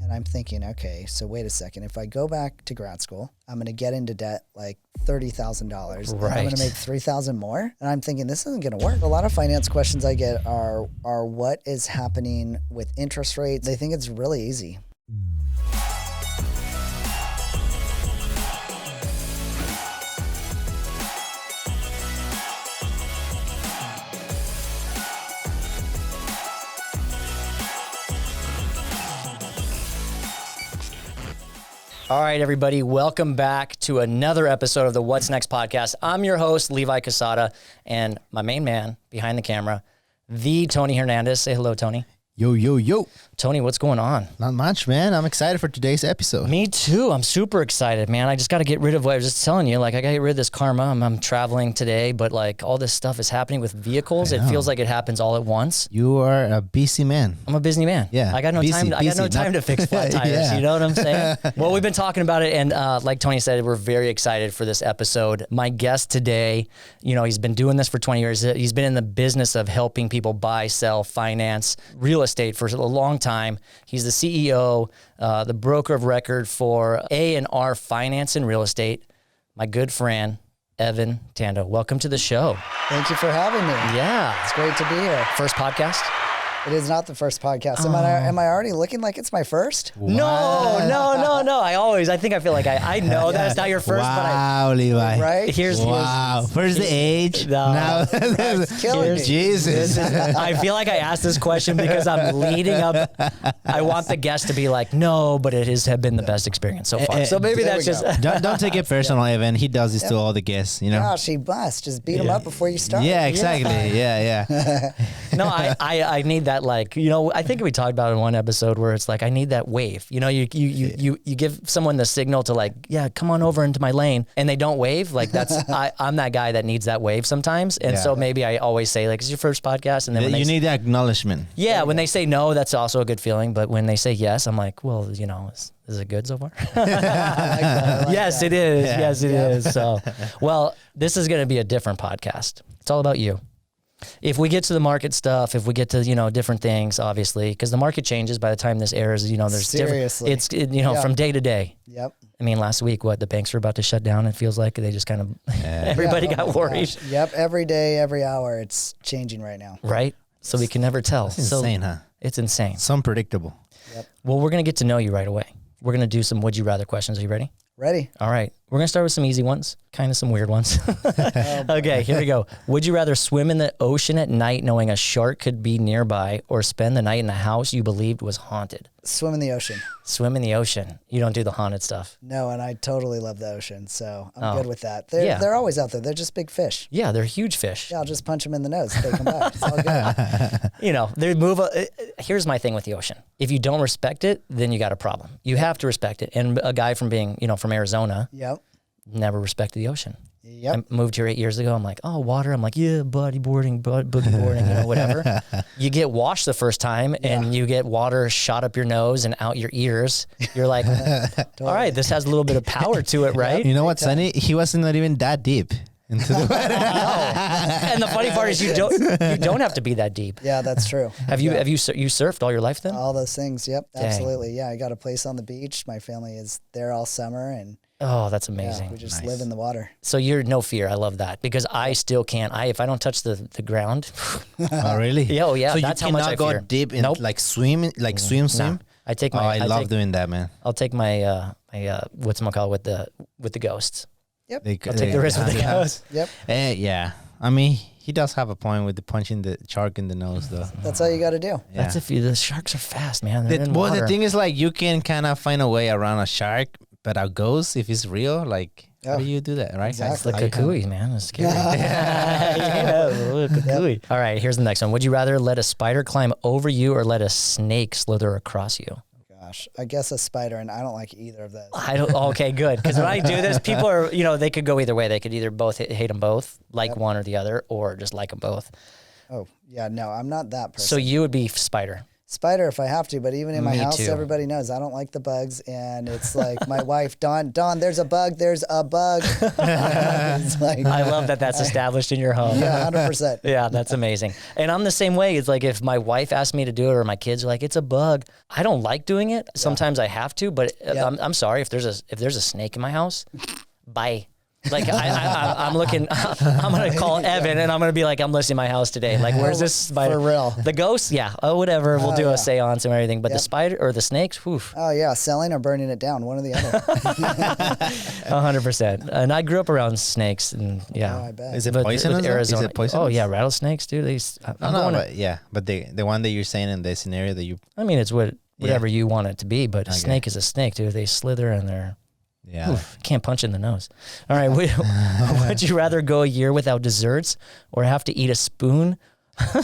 And I'm thinking, okay, so wait a second. If I go back to grad school, I'm going to get into debt like $30,000. Right. And I'm going to make $3,000 more. And I'm thinking this isn't going to work. A lot of finance questions I get are what is happening with interest rates. They think it's really easy. All right, everybody, welcome back to another episode of the What's Next podcast. I'm your host, Levi Casada, and my main man behind the camera, the Tony Hernandez. Say hello, Tony. Yo, yo, yo. Tony, what's going on? Not much, man. I'm excited for today's episode. Me too. I'm super excited, man. I just got to get rid of what I was just telling you. Like, I got to get rid of this karma. I'm traveling today, but like all this stuff is happening with vehicles. It feels like it happens all at once. You are a busy man. I'm a busy man. Yeah. I got no time. I got no time to fix flat tires. Yeah. You know what I'm saying? Well, we've been talking about it, and like Tony said, we're very excited for this episode. My guest today, you know, he's been doing this for 20 years. He's been in the business of helping people buy, sell, finance, real estate for a long time. He's the CEO, the broker of record for A&R Finance and Real Estate. My good friend, Evan Tando. Welcome to the show. Thank you for having me. Yeah. It's great to be here. First podcast? It is not the first podcast. Am I already looking like it's my first? No. I feel like I know that it's not your first, Wow, Levi. Right? Wow. First the age. No. Now, It's killing me. Jesus. I feel like I asked this question because I'm leading up. I want the guest to be like, no, but it has been the best experience so far. So maybe there that's we just. Don't take it personal, Evan. He does this to all the guests, you know? Gosh, he must. Just beat him up before you start. Yeah, exactly. Yeah. No, I need that, like, you know, I think we talked about it in one episode where it's like, I need that wave. You know, you give someone the signal to like, yeah, come on over into my lane, and they don't wave. Like I'm that guy that needs that wave sometimes. And so maybe I always say like, it's your first podcast. And then when You need that acknowledgement. yeah, when they say no, that's also a good feeling. But when they say yes, I'm like, well, you know, is it good so far? Yes, it is. Yeah. Yes, it is. So, well, this is going to be a different podcast. It's all about you. If we get to the market stuff, if we get to, you know, different things, obviously, because the market changes by the time this airs, you know, there's Seriously. from day to day. Yep. I mean, last week, the banks were about to shut down. It feels like they just kind of, everybody Yeah, oh got my worried. gosh. Yep. Every day, every hour, it's changing right now. Right? So we can never tell. It's insane, huh? It's insane. It's unpredictable. Well, we're going to get to know you right away. We're going to do some would you rather questions. Are you ready? Ready? All right. We're going to start with some easy ones, kind of some weird ones. Okay, here we go. Would you rather swim in the ocean at night knowing a shark could be nearby, or spend the night in a house you believed was haunted? Swim in the ocean. Swim in the ocean. You don't do the haunted stuff. No, and I totally love the ocean, so I'm Oh. good with that. Yeah. They're always out there. They're just big fish. Yeah, they're huge fish. Yeah, I'll just punch them in the nose. Take them back. It's all good. You know, they move. Here's my thing with the ocean. If you don't respect it, then you got a problem. You have to respect it. And a guy from being, you know, from Arizona, Yep. never respected the ocean. Yep. I moved here 8 years ago. I'm like, oh, water. I'm like, yeah, boogie boarding, you know, whatever. You get washed the first time and you get water shot up your nose and out your ears. You're like, all right, this has a little bit of power to it, right? You know what's funny? He wasn't not even that deep into the water. And the funny part is you don't have to be that deep. Yeah, that's true. Have you surfed all your life then? All those things. Yep. Dang. Absolutely. Yeah, I got a place on the beach. My family is there all summer, and Oh, that's yeah, amazing. we just live in the water. So you're no fear. I love that because I still can't. If I don't touch the ground, Oh, really? Yeah, oh, yeah, So that's you how much cannot I go fear. deep in Nope. like swim, swim. nah. I take Oh, my. I love doing that, man. I'll take my whatchamacallit with the ghosts. Yep. I'll take the risk with the ghosts. Yep. Yeah. I mean, he does have a point with the punching the shark in the nose, though. That's all you got to do. Yeah. That's if the sharks are fast, man. They're in Well, the water. thing is, like, you can kind of find a way around a shark, but a ghost, if it's real, like, how do you do that, right? Exactly. It's the How you kukui, man. It's scary. Kukui. All right, here's the next one. Would you rather let a spider climb over you or let a snake slither across you? Gosh, I guess a spider, and I don't like either of those. I don't. Okay, good. Because when I do this, people are, you know, they could go either way. They could either both hate them both, like one or the other, or just like them both. Oh, yeah, no, I'm not that person. So you would be spider. spider if I have to, but even in my Me house, too. everybody knows I don't like the bugs. And it's like my wife, Dawn, there's a bug. It's like, I love that that's established in your home. yeah, 100%. Yeah, that's amazing. And I'm the same way. It's like if my wife asks me to do it or my kids are like, it's a bug. I don't like doing it. Sometimes I have to, but I'm sorry if there's a snake in my house. Bye. Like I'm looking. I'm gonna call Evan and I'm gonna be like, I'm listing my house today. Like, where's this spider? For real. The ghost? Yeah. Oh, whatever. We'll do a seance and everything. But the spider or the snakes? Whew. Oh yeah, selling or burning it down, one or the other. 100%. And I grew up around snakes, and yeah. Oh, I bet. Is it But poisonous? with though? Arizona. Is it poisonous? Oh yeah, rattlesnakes, dude. But the one that you're saying in the scenario that you, I mean, it's whatever you want it to be, but a snake is a snake, dude. They slither and they're can't punch in the nose. All right, would you rather go a year without desserts or have to eat a spoonful of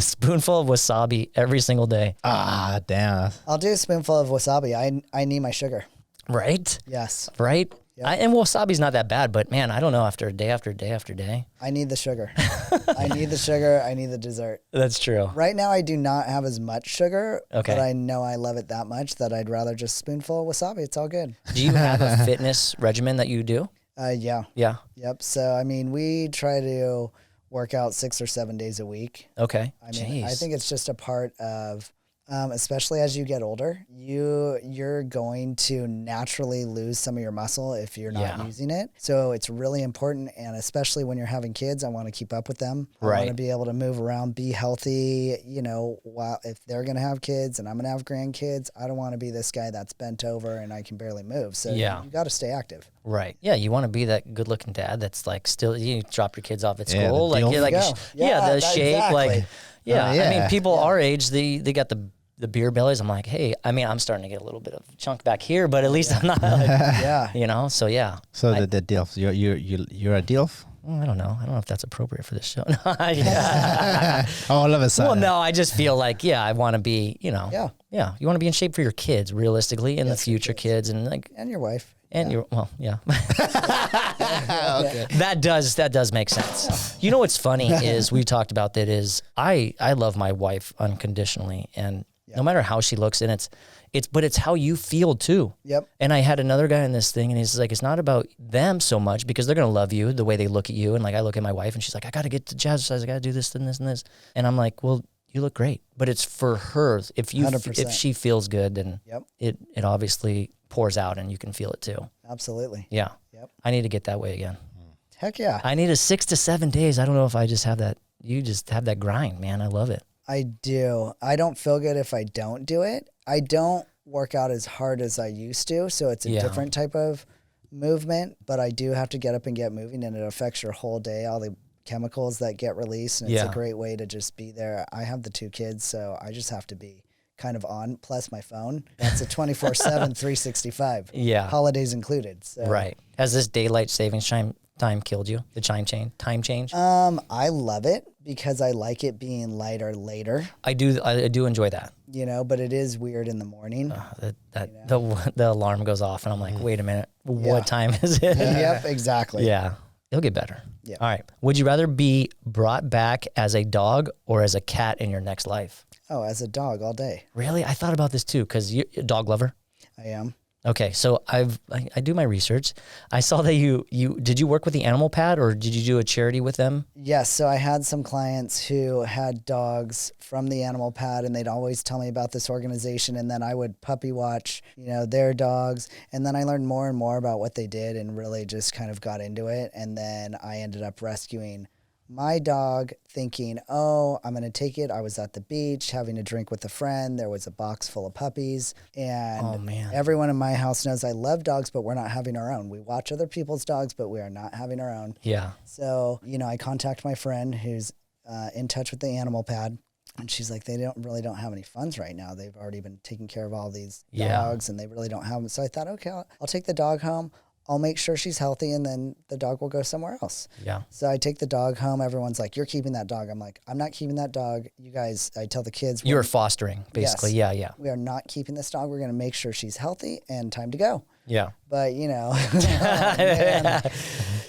wasabi every single day? damn. I'll do a spoonful of wasabi. I need my sugar. Right? Yes. Right? Yep. And wasabi's not that bad, but man, I don't know, after day after day after day. I need the sugar. I need the sugar. I need the dessert. That's true. Right now, I do not have as much sugar, Okay. but I know I love it that much that I'd rather just spoonful of wasabi. It's all good. Do you have a fitness regimen that you do? Yeah. Yeah. Yep. So, I mean, we try to work out 6 or 7 days a week. Okay. I mean, Jeez. I think it's just a part of, especially as you get older, you're going to naturally lose some of your muscle if you're not using it. So it's really important, and especially when you're having kids, I want to keep up with them. I want to be able to move around, be healthy. You know, while if they're going to have kids and I'm going to have grandkids, I don't want to be this guy that's bent over and I can barely move. So you got to stay active. Right. Yeah, you want to be that good-looking dad that's like still you drop your kids off at Yeah, school, the like dilf. you're like the shape, exactly. like I mean, yeah. people our age, they got the beer bellies. I'm like, hey, I mean, I'm starting to get a little bit of chunk back here, but at least I'm not, like, Yeah. you know. So yeah. So the DILF, you're a DILF? Well, I don't know if that's appropriate for this show. Yeah. All of a Well, sudden. no, I just feel like I want to be, you know. Yeah. You want to be in shape for your kids, realistically, and the Yes, your future kids, and like. And your wife. And you're Okay. That does make sense. You know what's funny is we talked about that is I love my wife unconditionally, and no matter how she looks, and it's how you feel too. Yep. And I had another guy in this thing, and he's like, it's not about them so much because they're gonna love you the way they look at you, and like I look at my wife, and she's like, I gotta get to jazzercise, I gotta do this and this and this, and I'm like, well, you look great, but it's for her. If 100%. she feels good, then Yep. it obviously pours out, and you can feel it too. Absolutely. Yeah. Yep. I need to get that way again. Heck yeah. I need a 6 to 7 days. I don't know if I just have that. You just have that grind, man. I love it. I do. I don't feel good if I don't do it. I don't work out as hard as I used to, so it's a different type of movement, but I do have to get up and get moving, and it affects your whole day, all the chemicals that get released, and it's a great way to just be there. I have the 2 kids, so I just have to be kind of on, plus my phone. That's a 24/7, 365. Yeah. Holidays included. So. Right. Has this daylight savings time killed you? The time change? I love it because I like it being lighter later. I do enjoy that. You know, but it is weird in the morning. The alarm goes off, and I'm like, wait a minute, what time is it? Yep, exactly. Yeah. It'll get better. Yeah. All right. Would you rather be brought back as a dog or as a cat in your next life? Oh, as a dog all day. Really? I thought about this too, because you're a dog lover. I am. Okay, so I do my research. I saw that you did you work with the Animal Pad, or did you do a charity with them? Yes. So I had some clients who had dogs from the Animal Pad, and they'd always tell me about this organization. And then I would puppy watch, their dogs. And then I learned more and more about what they did and really just kind of got into it. And then I ended up rescuing my dog, thinking, oh, I'm going to take it. I was at the beach having a drink with a friend. There was a box full of puppies. And everyone in my house knows I love dogs, but we're not having our own. We watch other people's dogs, but we are not having our own. Yeah. So, I contact my friend who's in touch with the Animal Pad. And she's like, they don't have any funds right now. They've already been taking care of all these dogs, and they really don't have them. So I thought, okay, I'll take the dog home. I'll make sure she's healthy, and then the dog will go somewhere else. Yeah. So I take the dog home. Everyone's like, you're keeping that dog. I'm like, I'm not keeping that dog. You guys, I tell the kids. You were fostering, basically. Yes. Yeah. We are not keeping this dog. We're going to make sure she's healthy and time to go. Yeah. But, oh, man.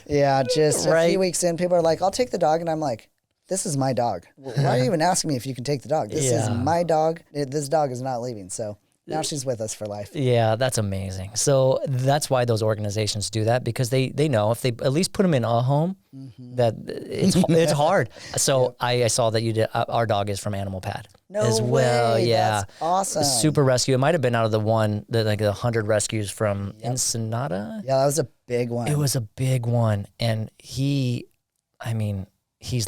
Yeah, just a few weeks in, people are like, I'll take the dog. And I'm like, this is my dog. Why are you even asking me if you can take the dog? This is my dog. This dog is not leaving. So now she's with us for life. Yeah, that's amazing. So that's why those organizations do that, because they know if they at least put them in a home, that it's hard. So I saw that you did. Our dog is from Animal Pad as well. Way. Yeah, That's awesome. Super Rescue. It might have been out of the 100 rescues from Ensenada. Yeah, that was a big one. It was a big one, and he's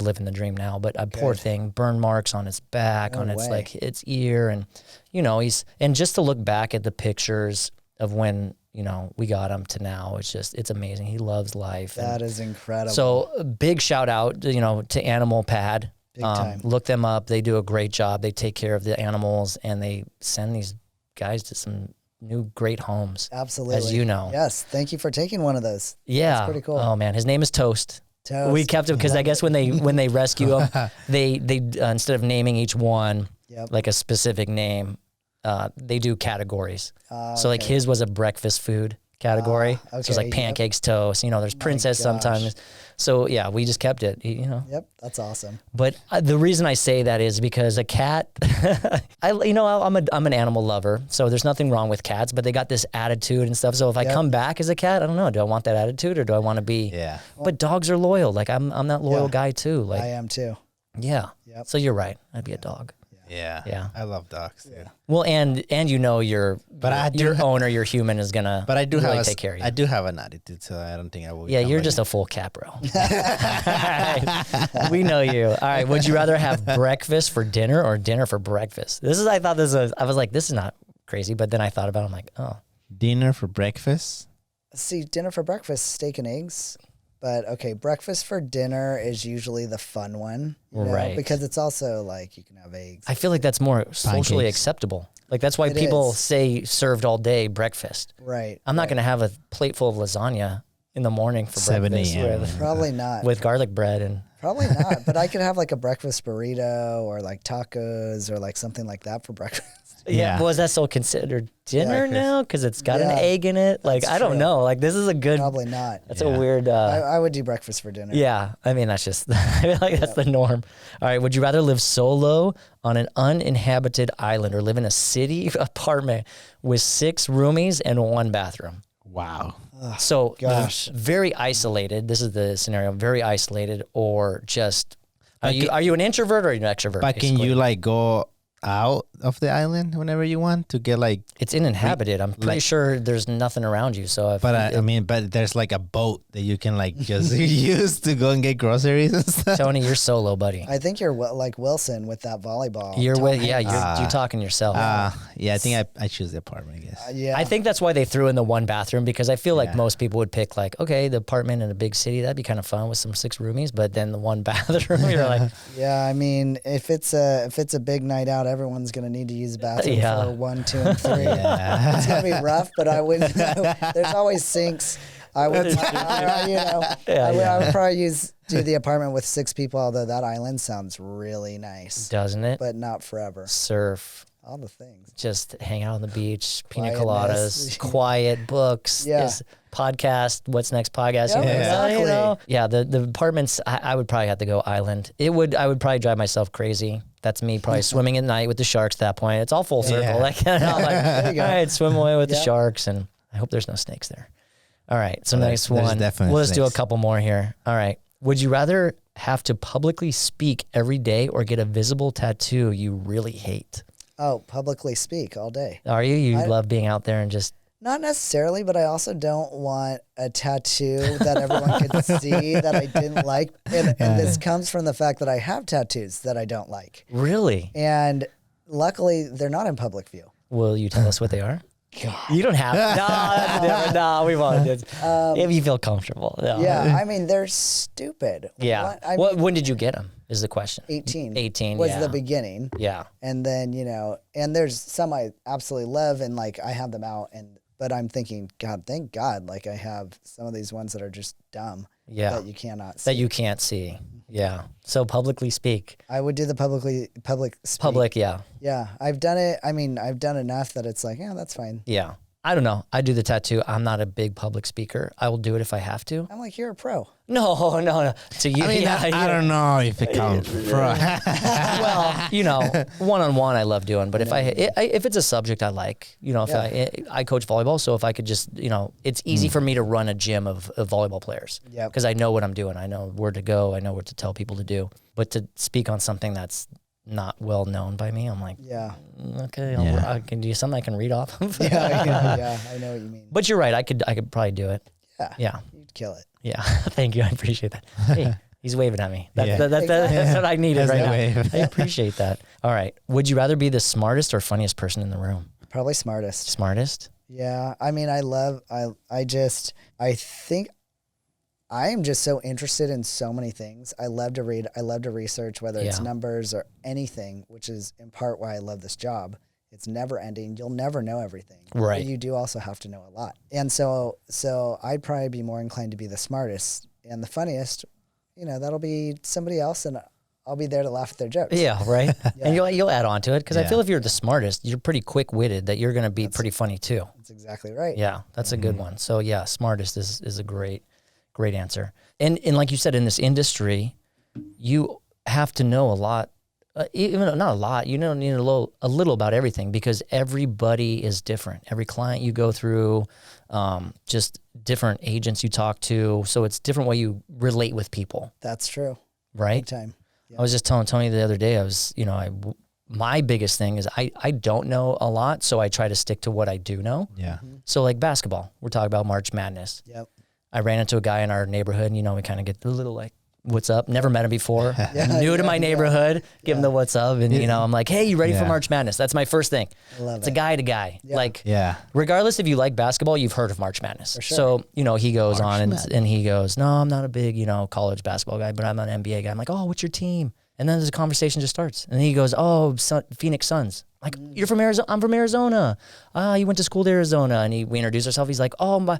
living the dream now. But a poor thing, burn marks on its back, on its like its ear, and and just to look back at the pictures of when we got him to now, it's amazing. He loves life. That is incredible. So a big shout out, to Animal Pad. Big time. Look them up. They do a great job. They take care of the animals, and they send these guys to some new great homes. Absolutely. As you know. Yes. Thank you for taking one of those. Yeah. That's pretty cool. Oh man, his name is Toast. Toast. We kept him because I guess when they rescue him, they instead of naming each one like a specific name, they do categories. So like his was a breakfast food category. So it's like pancakes, toast. There's princess sometimes. So yeah, we just kept it. Yep, that's awesome. But the reason I say that is because a cat, I'm an animal lover, so there's nothing wrong with cats. But they got this attitude and stuff. So if I come back as a cat, I don't know. Do I want that attitude or do I want to be? Yeah. But dogs are loyal. Like I'm that loyal guy too. Like I am too. Yeah. Yep. So you're right. I'd be a dog. Yeah. I love dogs. Yeah. Well, and your owner, your human is gonna. But I do really have take care of you. I do have an attitude, so I don't think I will. Yeah, you're just a full cat, bro. All right. We know you. All right. Would you rather have breakfast for dinner or dinner for breakfast? I was like, this is not crazy, but then I thought about it. I'm like, oh. Dinner for breakfast? See, dinner for breakfast, steak and eggs. But okay, breakfast for dinner is usually the fun one, right? Because it's also like you can have eggs. I feel like that's more socially Pancakes. acceptable. Like that's why It people is. say served all day breakfast. Right. I'm not going to have a plate full of lasagna in the morning for 7 breakfast a.m. Probably not. with garlic bread and. Probably not. But I could have like a breakfast burrito or like tacos or like something like that for breakfast. Yeah. Well, is that still considered dinner now? Because it's got an egg in it. Like, I don't true. know. Like, this is a good. Probably not. That's a weird. I would do breakfast for dinner. Yeah. I mean, that's just. I feel like that's the norm. All right. Would you rather live solo on an uninhabited island or live in a city apartment with 6 roomies and 1 bathroom? Wow. So, gosh. very isolated. This is the scenario. Very isolated, or just. Are you an introvert or an extrovert? But can you like go out of the island whenever you want to get like? It's uninhabited. I'm pretty sure there's nothing around you. So, but there's like a boat that you can like just use to go and get groceries and stuff. Tony, you're solo, buddy. I think you're like Wilson with that volleyball. You're talking yourself. Yeah, I think I choose the apartment, I guess. Yeah. I think that's why they threw in the 1 bathroom, because I feel like most people would pick like, okay, the apartment in a big city, that'd be kind of fun with some 6 roomies, but then the 1 bathroom, you're like, Yeah, I mean, if it's a big night out, everyone's gonna need to use a bathroom for 1, 2, and 3. It's gonna be rough, but I would. There's always sinks. I would, I would probably do the apartment with 6 people. Although that island sounds really nice, doesn't it? but not forever. Surf, All the things. just hang out on the beach, pina Quietness. coladas, quiet books, Yeah. podcast. What's next podcast? Yep, exactly. Yeah, the apartments. I would probably have to go island. I would probably drive myself crazy. That's me probably swimming at night with the sharks. At that point, it's all full circle. Yeah. Like, I'm like, you go. all right, swim away with the Yep. sharks, and I hope there's no snakes there. All right, so Well, next there's one. definitely We'll just do a snakes. couple more here. All right. Would you rather have to publicly speak every day or get a visible tattoo you really hate? Oh, publicly speak all day. Are you? You love being out there and just. Not necessarily, but I also don't want a tattoo that everyone could see that I didn't like. And this comes from the fact that I have tattoos that I don't like. Really? And luckily, they're not in public view. Will you tell us what they are? God. You don't have. No, we won't. If you feel comfortable. No. Yeah, I mean, they're stupid. Yeah. What, When did you get them? Is the question. 18. 18. Was yeah. the beginning. Yeah. And then, and there's some I absolutely love and like I have them out but I'm thinking, God, thank God, like I have some of these ones that are just dumb. Yeah. That you cannot see. That you can't see. Yeah. So publicly speak. I would do the public speak. Public, yeah. Yeah. I've done it. I mean, I've done enough that it's like, yeah, that's fine. Yeah. I don't know. I do the tattoo. I'm not a big public speaker. I will do it if I have to. I'm like, you're a pro. No. To you, I mean, I don't know if it counts. Well, one-on-one I love doing, but if it's a subject I like, if I coach volleyball, so if I could just, it's easy for me to run a gym of volleyball players because I know what I'm doing. I know where to go. I know what to tell people to do. But to speak on something that's not well known by me, I'm like, okay, I can do something I can read off of. yeah, I know what you mean. But you're right. I could probably do it. Yeah. You'd kill it. Yeah. Thank you. I appreciate that. Hey, he's waving at me. That's what I needed right now. I appreciate that. All right. Would you rather be the smartest or funniest person in the room? Probably smartest. Smartest? Yeah. I mean, I think I am just so interested in so many things. I love to read. I love to research, whether it's numbers or anything, which is in part why I love this job. It's never ending. You'll never know everything. Right. But you do also have to know a lot. And so I'd probably be more inclined to be the smartest, and the funniest, that'll be somebody else, and I'll be there to laugh at their jokes. Yeah, right. And you'll add on to it because I feel if you're the smartest, you're pretty quick-witted, that you're going to be pretty funny too. That's exactly right. Yeah, that's a good one. So yeah, smartest is a great answer. And like you said, in this industry, you have to know a lot. Even not a lot, you don't need a little about everything because everybody is different. Every client you go through, just different agents you talk to. So it's different way you relate with people. That's true. Right? Big time. Yeah. I was just telling Tony the other day, my biggest thing is I don't know a lot, so I try to stick to what I do know. Yeah. So like basketball, we're talking about March Madness. Yep. I ran into a guy in our neighborhood, and we kind of get a little like, what's up? Never met him before. New to my neighborhood. Give him the what's up. And, I'm like, hey, you ready for March Madness? That's my first thing. It's a guy to guy. Yeah. Regardless if you like basketball, you've heard of March Madness. For sure. So, he goes and he goes, no, I'm not a big, college basketball guy, but I'm an NBA guy. I'm like, oh, what's your team? And then the conversation just starts. And then he goes, oh, Phoenix Suns. Like, you're from Arizona? I'm from Arizona. You went to school to Arizona. And we introduced ourselves. He's like, oh,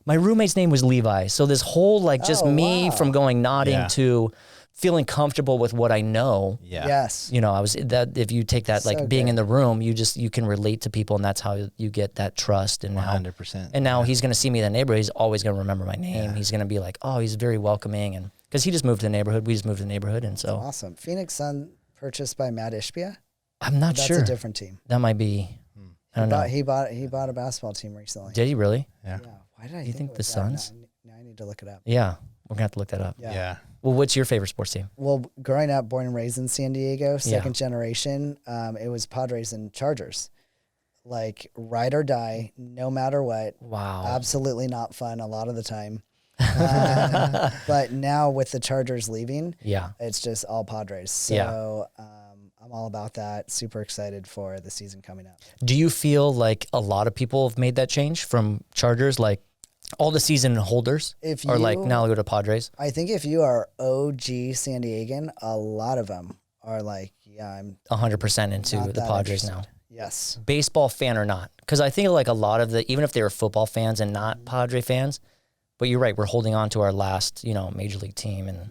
my roommate's name was Levi. So this whole me from going nodding to feeling comfortable with what I know. Yeah. Yes. I was that if you take that like being in the room, you can relate to people, and that's how you get that trust. And 100%. And now he's gonna see me in the neighborhood. He's always gonna remember my name. Yeah. He's gonna be like, oh, he's very welcoming, and because he just moved to the neighborhood, we just moved to the neighborhood, and so awesome. Phoenix Sun purchased by Matt Ishbia. I'm not sure. That's a different team. That might be. I don't know. He bought a basketball team recently. Did he really? Yeah. Why did I think it the was Suns? Now I need to look it up. Yeah, we're gonna have to look that up. Yeah. Well, what's your favorite sports team? Well, growing up, born and raised in San Diego, second generation, it was Padres and Chargers. Like ride or die, no matter what. Wow. Absolutely not fun a lot of the time. But now with the Chargers leaving, it's just all Padres. So I'm all about that. Super excited for the season coming up. Do you feel like a lot of people have made that change from Chargers, like all the season holders are like, now I'll go to Padres? I think if you are OG San Diegan, a lot of them are like, I'm 100% into the Padres now. Yes. Baseball fan or not. Because I think like a lot of even if they were football fans and not Padre fans, but you're right, we're holding on to our last, major league team. And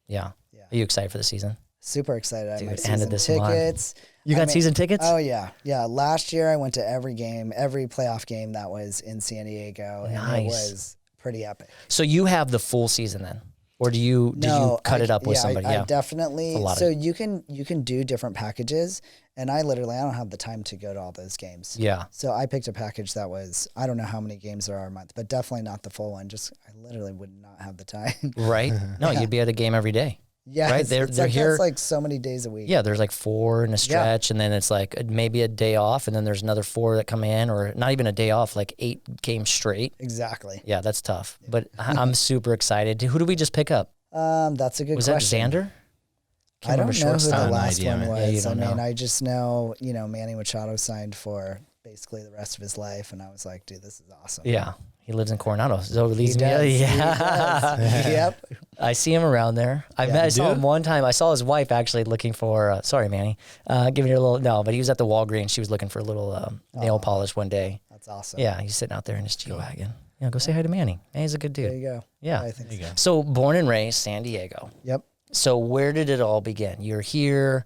yeah. Are you excited for the season? Super excited. Dude, I have my season this tickets. You got season tickets? Oh, yeah. Yeah. Last year I went to every playoff game that was in San Diego. Nice. And it was pretty epic. So you have the full season then? Or did you cut it up with somebody? I definitely. So you can do different packages. And I don't have the time to go to all those games. Yeah. So I picked a package that was, I don't know how many games there are a month, but definitely not the full one. I literally would not have the time. Right? No, you'd be at a game every day. Yeah, right. They're here. It's like so many days a week. Yeah, there's like 4 in a stretch, and then it's like maybe a day off, and then there's another 4 that come in, or not even a day off, like 8 games straight. Exactly. Yeah, that's tough. But I'm super excited. Who do we just pick up? That's a good question. Was that Xander? I don't know who the last one was. I mean, I just know, Manny Machado signed for basically the rest of his life, and I was like, dude, this is awesome. Yeah. He lives in Coronado. So it leads me. Yeah. He does. Yep. I see him around there. I saw him one time. I saw his wife actually looking for, sorry, Manny, giving her a little, no, but he was at the Walgreens. She was looking for a little nail polish one day. That's awesome. Yeah. He's sitting out there in his G-Wagon. Go say hi to Manny. Manny's a good dude. There you go. Yeah. I think so. So born and raised San Diego. Yep. So where did it all begin? You're here.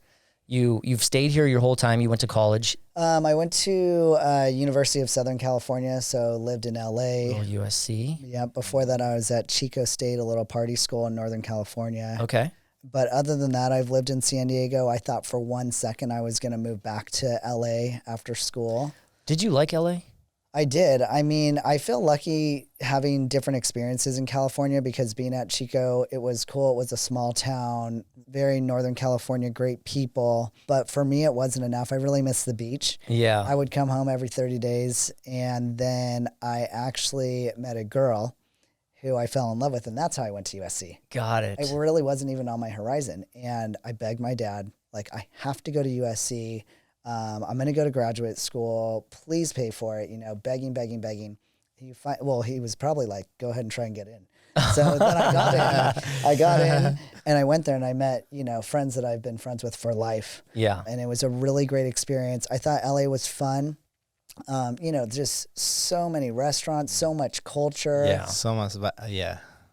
You've stayed here your whole time. You went to college. I went to University of Southern California, so lived in LA. Oh, USC. Yeah, before that I was at Chico State, a little party school in Northern California. Okay. But other than that, I've lived in San Diego. I thought for 1 second I was going to move back to LA after school. Did you like LA? I did. I mean, I feel lucky having different experiences in California because being at Chico, it was cool. It was a small town, very Northern California, great people. But for me, it wasn't enough. I really missed the beach. Yeah. I would come home every 30 days. And then I actually met a girl who I fell in love with. And that's how I went to USC. Got it. It really wasn't even on my horizon. And I begged my dad, like, I have to go to USC. I'm going to go to graduate school. Please pay for it. You know, begging. He was probably like, go ahead and try and get in. So then I got in and I went there and I met, you know, friends that I've been friends with for life. Yeah. And it was a really great experience. I thought LA was fun. You know, just so many restaurants, so much culture. Yeah. So much,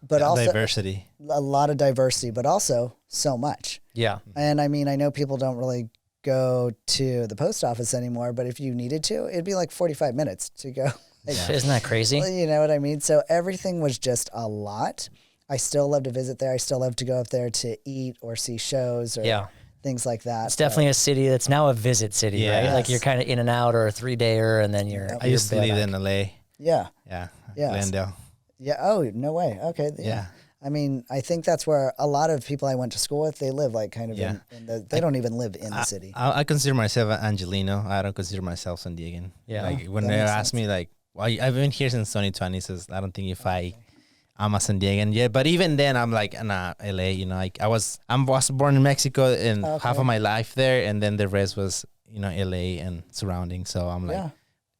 But also diversity. a lot of diversity, but also so much. Yeah. And I mean, I know people don't really go to the post office anymore, but if you needed to, it'd be like 45 minutes to go. Isn't that crazy? You know what I mean? So everything was just a lot. I still love to visit there. I still love to go up there to eat or see shows or things like that. It's definitely a city that's now a visit city, right? Yes. Like you're kind of in and out or a 3-dayer and then you're. I used to live in LA. Yeah. Yeah. Yeah. Glendale. Yeah. Oh, no way. Okay. Yeah. I mean, I think that's where a lot of people I went to school with, they live like kind of they don't even live in the city. I consider myself an Angelino. I don't consider myself San Diegan. Yeah. Like when they ask me like, well, I've been here since 2020, so I don't think if I'm a San Diegan yet. But even then, I'm like, nah, LA. You know, like I was born in Mexico and half of my life there, and then the rest was, you know, LA and surrounding. So I'm like,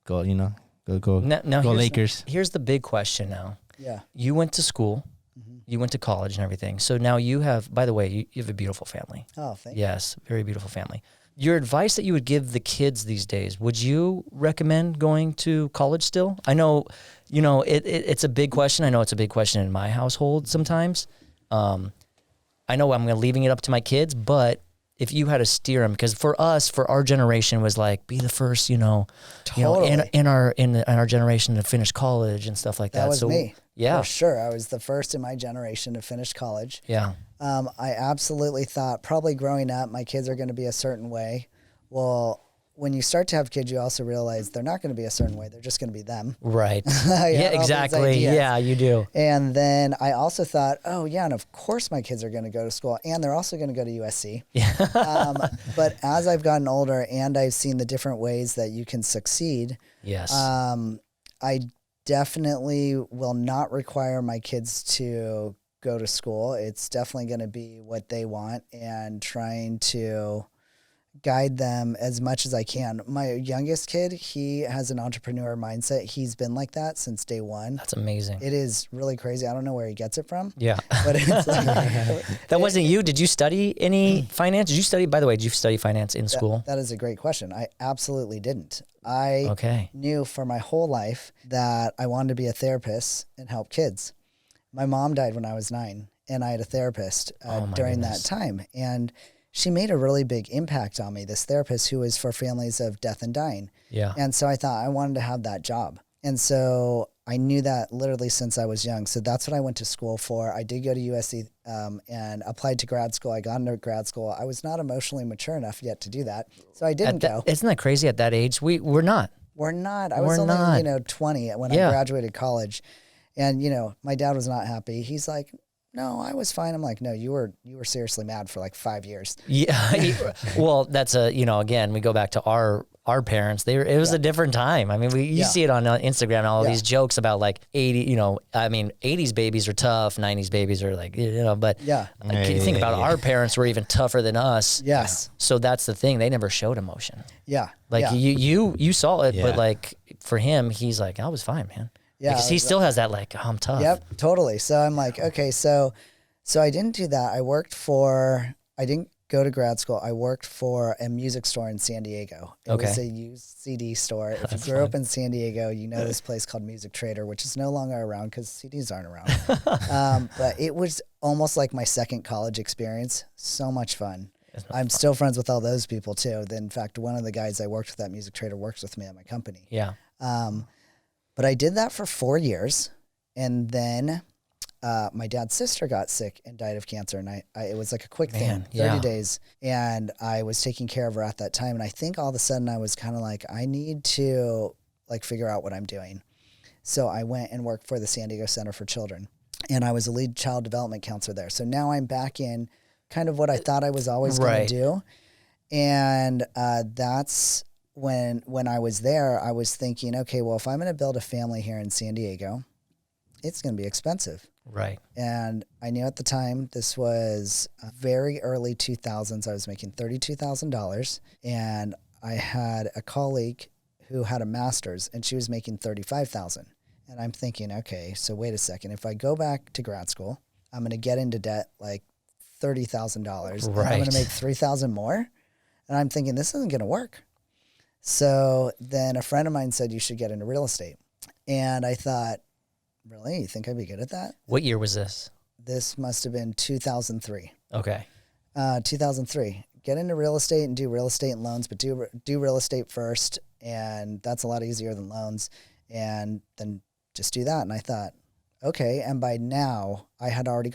go Lakers. Here's the big question now. Yeah. You went to school, you went to college and everything. So now you have, by the way, you have a beautiful family. Oh, thank you. Yes, very beautiful family. Your advice that you would give the kids these days, would you recommend going to college still? I know, you know, it's a big question. I know it's a big question in my household sometimes. I know I'm leaving it up to my kids, but if you had to steer them, because for us, for our generation was like, be the first, Totally. in our generation to finish college and stuff like that. That was me. Yeah. For sure. I was the first in my generation to finish college. Yeah. I absolutely thought probably growing up, my kids are going to be a certain way. Well, when you start to have kids, you also realize they're not going to be a certain way. They're just going to be them. Right. Yeah, exactly. Yeah, you do. And then I also thought, oh, yeah, and of course my kids are going to go to school and they're also going to go to USC. Yeah. But as I've gotten older and I've seen the different ways that you can succeed, yes, I definitely will not require my kids to go to school. It's definitely going to be what they want and trying to guide them as much as I can. My youngest kid, he has an entrepreneur mindset. He's been like that since day one. That's amazing. It is really crazy. I don't know where he gets it from. Yeah. But it's like, that wasn't you. Did you study any finance? Did you study, by the way, did you study finance in school? That is a great question. I absolutely didn't. I knew for my whole life that I wanted to be a therapist and help kids. My mom died when I was 9 and I had a therapist during that time. And she made a really big impact on me, this therapist who was for families of death and dying. Yeah. And so I thought I wanted to have that job. And so I knew that literally since I was young. So that's what I went to school for. I did go to USC and applied to grad school. I got into grad school. I was not emotionally mature enough yet to do that. So I didn't go. Isn't that crazy at that age? We're not. We're not. I was only, 20 when I graduated college. And, my dad was not happy. He's like, no, I was fine. I'm like, no, you were seriously mad for like 5 years. Yeah. Well, that's again, we go back to our parents. It was a different time. I mean, you see it on Instagram, all these jokes about like 80s babies are tough, 90s babies are like, but you think about it, our parents were even tougher than us. Yes. So that's the thing. They never showed emotion. Yeah. Like you saw it, but like for him, he's like, I was fine, man. Yeah, because he still has that like, I'm tough. Yep, totally. So I'm like, okay, so I didn't do that. I didn't go to grad school. I worked for a music store in San Diego. It was a used CD store. If you grew up in San Diego, you know this place called Music Trader, which is no longer around because CDs aren't around. But it was almost like my second college experience. So much fun. I'm still friends with all those people too. In fact, one of the guys I worked with at Music Trader works with me at my company. Yeah. But I did that for 4 years. And then my dad's sister got sick and died of cancer. And it was like a quick thing, 30 days. And I was taking care of her at that time. And I think all of a sudden I was kind of like, I need to like figure out what I'm doing. So I went and worked for the San Diego Center for Children. And I was a lead child development counselor there. So now I'm back in kind of what I thought I was always going to do. And that's when I was there, I was thinking, okay, well, if I'm going to build a family here in San Diego, it's going to be expensive. Right. And I knew at the time, this was very early 2000s, I was making $32,000. And I had a colleague who had a master's and she was making $35,000. And I'm thinking, okay, so wait a second. If I go back to grad school, I'm going to get into debt like $30,000. Right. I'm going to make $3,000 more. And I'm thinking, this isn't going to work. So then a friend of mine said, you should get into real estate. And I thought, really? You think I'd be good at that? What year was this? This must have been 2003. Okay. 2003. Get into real estate and do real estate and loans, but do real estate first. And that's a lot easier than loans. And then just do that. And I thought, okay. And by now I had already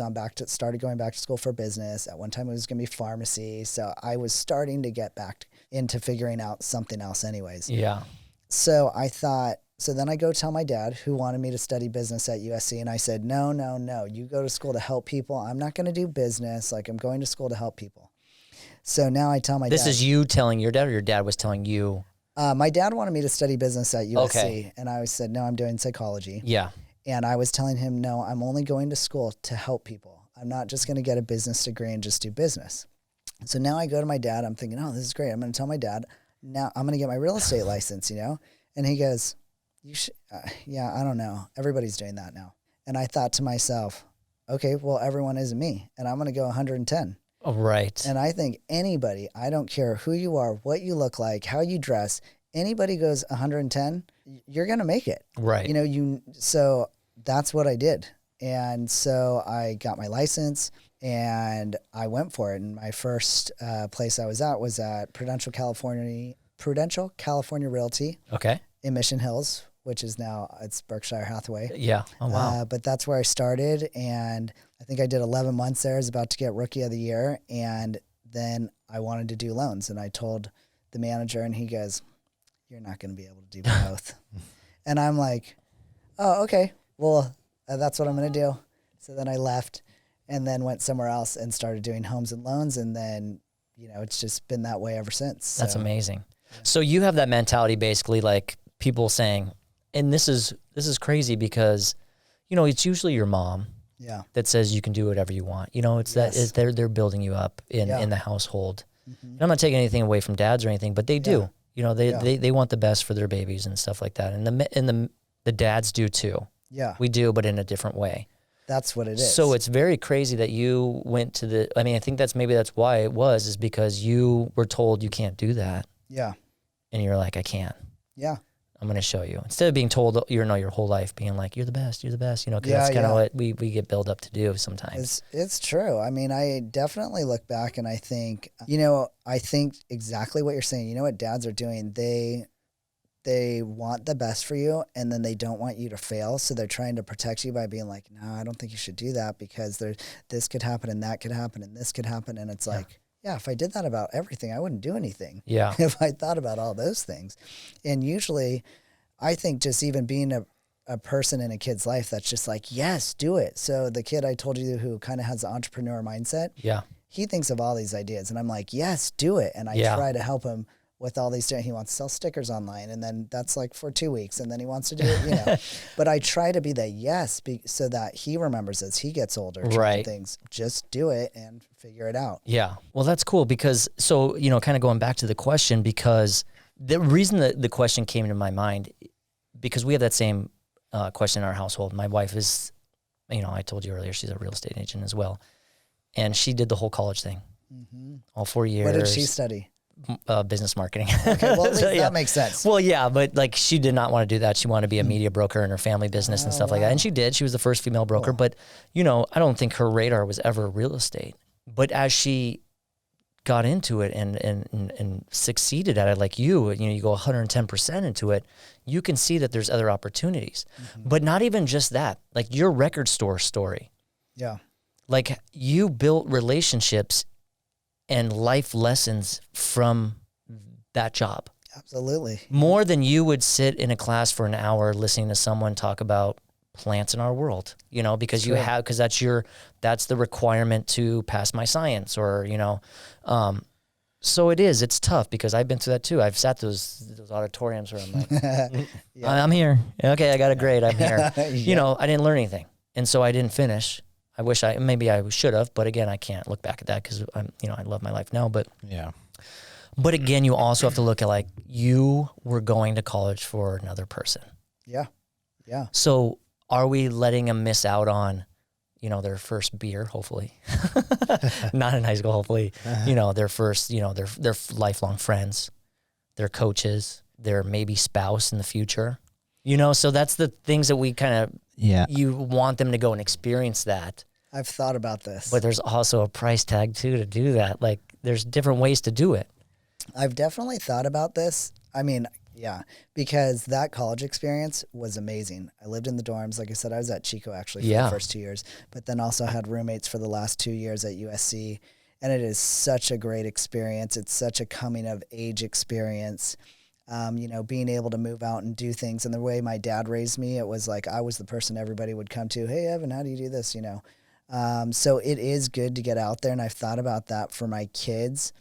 started going back to school for business. At one time it was going to be pharmacy. So I was starting to get back into figuring out something else anyways. Yeah. So I thought, so then I go tell my dad, who wanted me to study business at USC. And I said, no, you go to school to help people. I'm not going to do business. Like, I'm going to school to help people. So now I tell my dad. This is you telling your dad, or your dad was telling you? My dad wanted me to study business at USC. Okay. And I said, no, I'm doing psychology. Yeah. And I was telling him, no, I'm only going to school to help people. I'm not just going to get a business degree and just do business. So now I go to my dad. I'm thinking, oh, this is great. I'm going to tell my dad, now I'm going to get my real estate license, And he goes, you should, yeah, I don't know. Everybody's doing that now. And I thought to myself, okay, well, everyone isn't me. And I'm going to go 110. Oh, right. And I think anybody, I don't care who you are, what you look like, how you dress, anybody goes 110, you're going to make it. Right. So that's what I did. And so I got my license and I went for it. And my first place I was at Prudential California Realty. Okay. In Mission Hills, which is now, it's Berkshire Hathaway. Yeah. Oh, wow. But that's where I started. And I think I did 11 months there. I was about to get Rookie of the Year. And then I wanted to do loans. And I told the manager and he goes, you're not going to be able to do both. And I'm like, oh, okay. Well, that's what I'm going to do. So then I left and then went somewhere else and started doing homes and loans. And then, it's just been that way ever since. That's amazing. So you have that mentality, basically, like people saying, and this is crazy because, it's usually your mom that says you can do whatever you want. They're building you up in the household. Mm-hmm. And I'm not taking anything away from dads or anything, but they do. They want the best for their babies and stuff like that. And the dads do too. Yeah. We do, but in a different way. That's what it is. So it's very crazy that you went to I think that's why it was, is because you were told you can't do that. Yeah. And you're like, I can't. Yeah. I'm going to show you. Instead of being told, your whole life being like, you're the best, because that's kind of what we get built up to do sometimes. It's true. I definitely look back and I think, I think exactly what you're saying. You know what dads are doing? They want the best for you and then they don't want you to fail. So they're trying to protect you by being like, no, I don't think you should do that because this could happen and that could happen and this could happen. And it's like, yeah, if I did that about everything, I wouldn't do anything. Yeah. If I thought about all those things. And usually I think just even being a person in a kid's life that's just like, yes, do it. So the kid I told you who kind of has the entrepreneur mindset, he thinks of all these ideas and I'm like, yes, do it. And I try to help him with all these, he wants to sell stickers online and then that's like for 2 weeks and then he wants to do it, but I try to be the yes, so that he remembers as he gets older, trying things, just do it and figure it out. Yeah. Well, that's cool because, so, kind of going back to the question, because the reason that the question came to my mind, because we have that same question in our household. My wife is, I told you earlier, she's a real estate agent as well. And she did the whole college thing, all 4 years. What did she study? Business marketing. Okay, well, at least that makes sense. Well, yeah, but like she did not want to do that. She wanted to be a media broker in her family business and stuff like that. And she did. She was the first female broker, but I don't think her radar was ever real estate. But as she got into it and succeeded at it, like you go 110% into it, you can see that there's other opportunities. But not even just that, like your record store story. Yeah. Like you built relationships and life lessons from that job. Absolutely. More than you would sit in a class for an hour listening to someone talk about plants in our world, because that's the requirement to pass my science or, so it's tough because I've been through that too. I've sat those auditoriums where I'm like, I'm here. Okay. I got a grade. I'm here. I didn't learn anything. And so I didn't finish. I wish maybe I should have, but again, I can't look back at that because I love my life now, but again, you also have to look at like you were going to college for another person. Yeah. Yeah. So are we letting them miss out on, their first beer, hopefully, not in high school, hopefully, their first, their lifelong friends, their coaches, their maybe spouse in the future, so that's the things that we kind of, you want them to go and experience that. I've thought about this, but there's also a price tag too, to do that. Like there's different ways to do it. I've definitely thought about this. I mean, yeah, because that college experience was amazing. I lived in the dorms. Like I said, I was at Chico actually for the first 2 years, but then also had roommates for the last 2 years at USC. And it is such a great experience. It's such a coming of age experience. Being able to move out and do things. And the way my dad raised me, it was like I was the person everybody would come to. Hey, Evan, how do you do this? So it is good to get out there. And I've thought about that for my kids.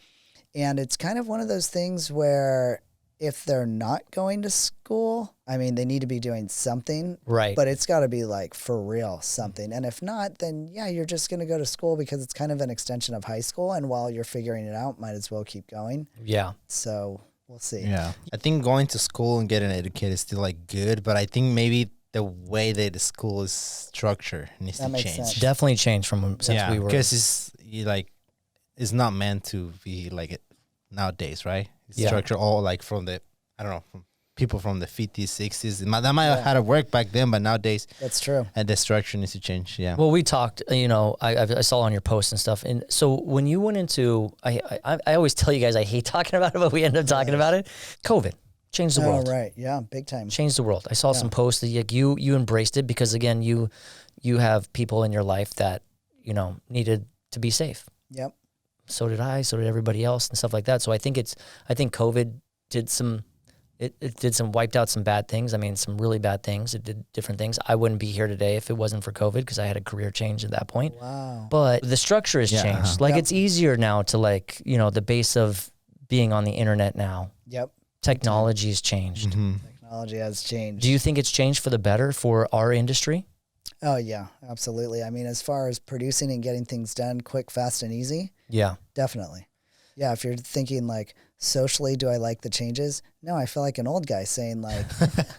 And it's kind of one of those things where if they're not going to school, I mean, they need to be doing something. Right. But it's got to be like for real something. And if not, then you're just going to go to school because it's kind of an extension of high school. And while you're figuring it out, might as well keep going. Yeah. So we'll see. Yeah. I think going to school and getting educated is still like good, but I think maybe the way that the school is structured needs to change. Sense. Definitely changed from since we were. Because it's not meant to be like it nowadays, right? It's structured all like from from people from the 50s, 60s. That might have had to work back then, but nowadays that's true. And the structure needs to change. Yeah. Well, we talked. I saw on your posts and stuff. And so when you went into, I always tell you guys I hate talking about it, but we end up talking about it. COVID changed the world. Oh, right. Yeah, big time. Changed the world. I saw some posts that you embraced it because again you have people in your life that needed to be safe. Yep. So did I. So did everybody else and stuff like that. So I think COVID did some. It wiped out some bad things. I mean, some really bad things. It did different things. I wouldn't be here today if it wasn't for COVID because I had a career change at that point. Wow. But the structure has changed. Like it's easier now to the base of being on the internet now. Yep. Technology has changed. Mm-hmm. Technology has changed. Do you think it's changed for the better for our industry? Oh, yeah, absolutely. I mean, as far as producing and getting things done quick, fast, and easy. Yeah. Definitely. Yeah, if you're thinking like socially, do I like the changes? No, I feel like an old guy saying like,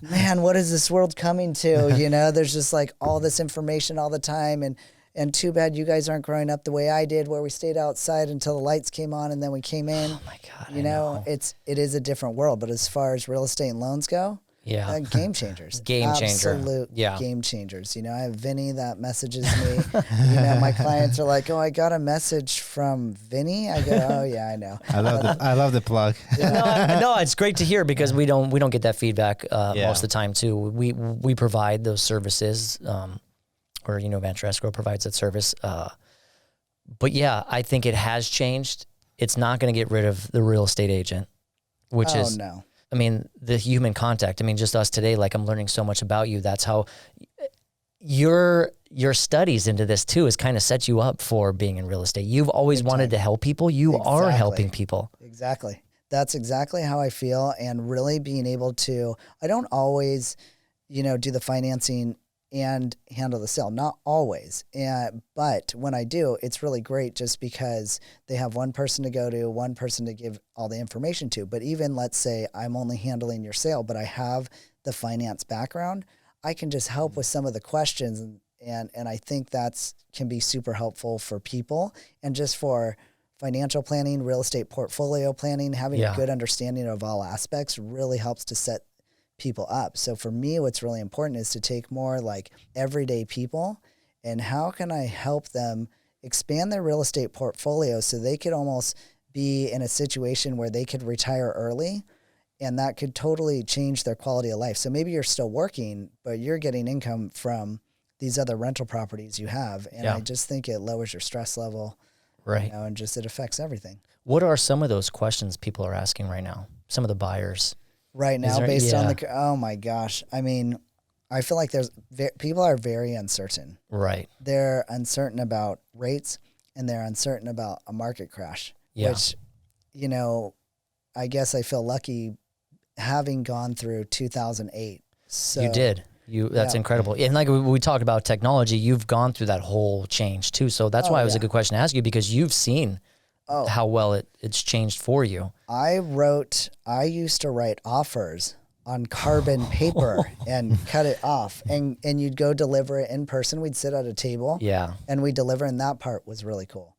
man, what is this world coming to? There's just like all this information all the time. And too bad you guys aren't growing up the way I did where we stayed outside until the lights came on and then we came in. Oh my God. I know. It is a different world. But as far as real estate and loans go, game changers. Game changer. Absolute game changers. I have Vinny that messages me. My clients are like, oh, I got a message from Vinny. I go, oh yeah, I know. I love the plug. No, it's great to hear because we don't get that feedback most of the time too. We provide those services, or Venture Escrow provides that service. But yeah, I think it has changed. It's not going to get rid of the real estate agent, which is no. I mean, the human contact. I mean, just us today, like I'm learning so much about you. That's how your studies into this too has kind of set you up for being in real estate. You've always wanted to help people. You are helping people. Exactly. That's exactly how I feel. And really being able to, I don't always, do the financing and handle the sale. Not always. But when I do, it's really great just because they have one person to go to, one person to give all the information to. But even let's say I'm only handling your sale, but I have the finance background, I can just help with some of the questions. And I think that's can be super helpful for people and just for financial planning, real estate portfolio planning, having a good understanding of all aspects really helps to set people up. So for me, what's really important is to take more like everyday people and how can I help them expand their real estate portfolio so they could almost be in a situation where they could retire early, and that could totally change their quality of life. So maybe you're still working, but you're getting income from these other rental properties you have. And I just think it lowers your stress level, right? And just it affects everything. What are some of those questions people are asking right now? Some of the buyers right now, based on the, oh my gosh. I mean, I feel like people are very uncertain. Right. They're uncertain about rates, and they're uncertain about a market crash, which, I guess I feel lucky having gone through 2008. So you did. That's incredible. And like we talked about technology, you've gone through that whole change too. So that's why it was a good question to ask you, because you've seen how well it's changed for you. I used to write offers on carbon paper and cut it off, and you'd go deliver it in person. We'd sit at a table and we'd deliver, and that part was really cool.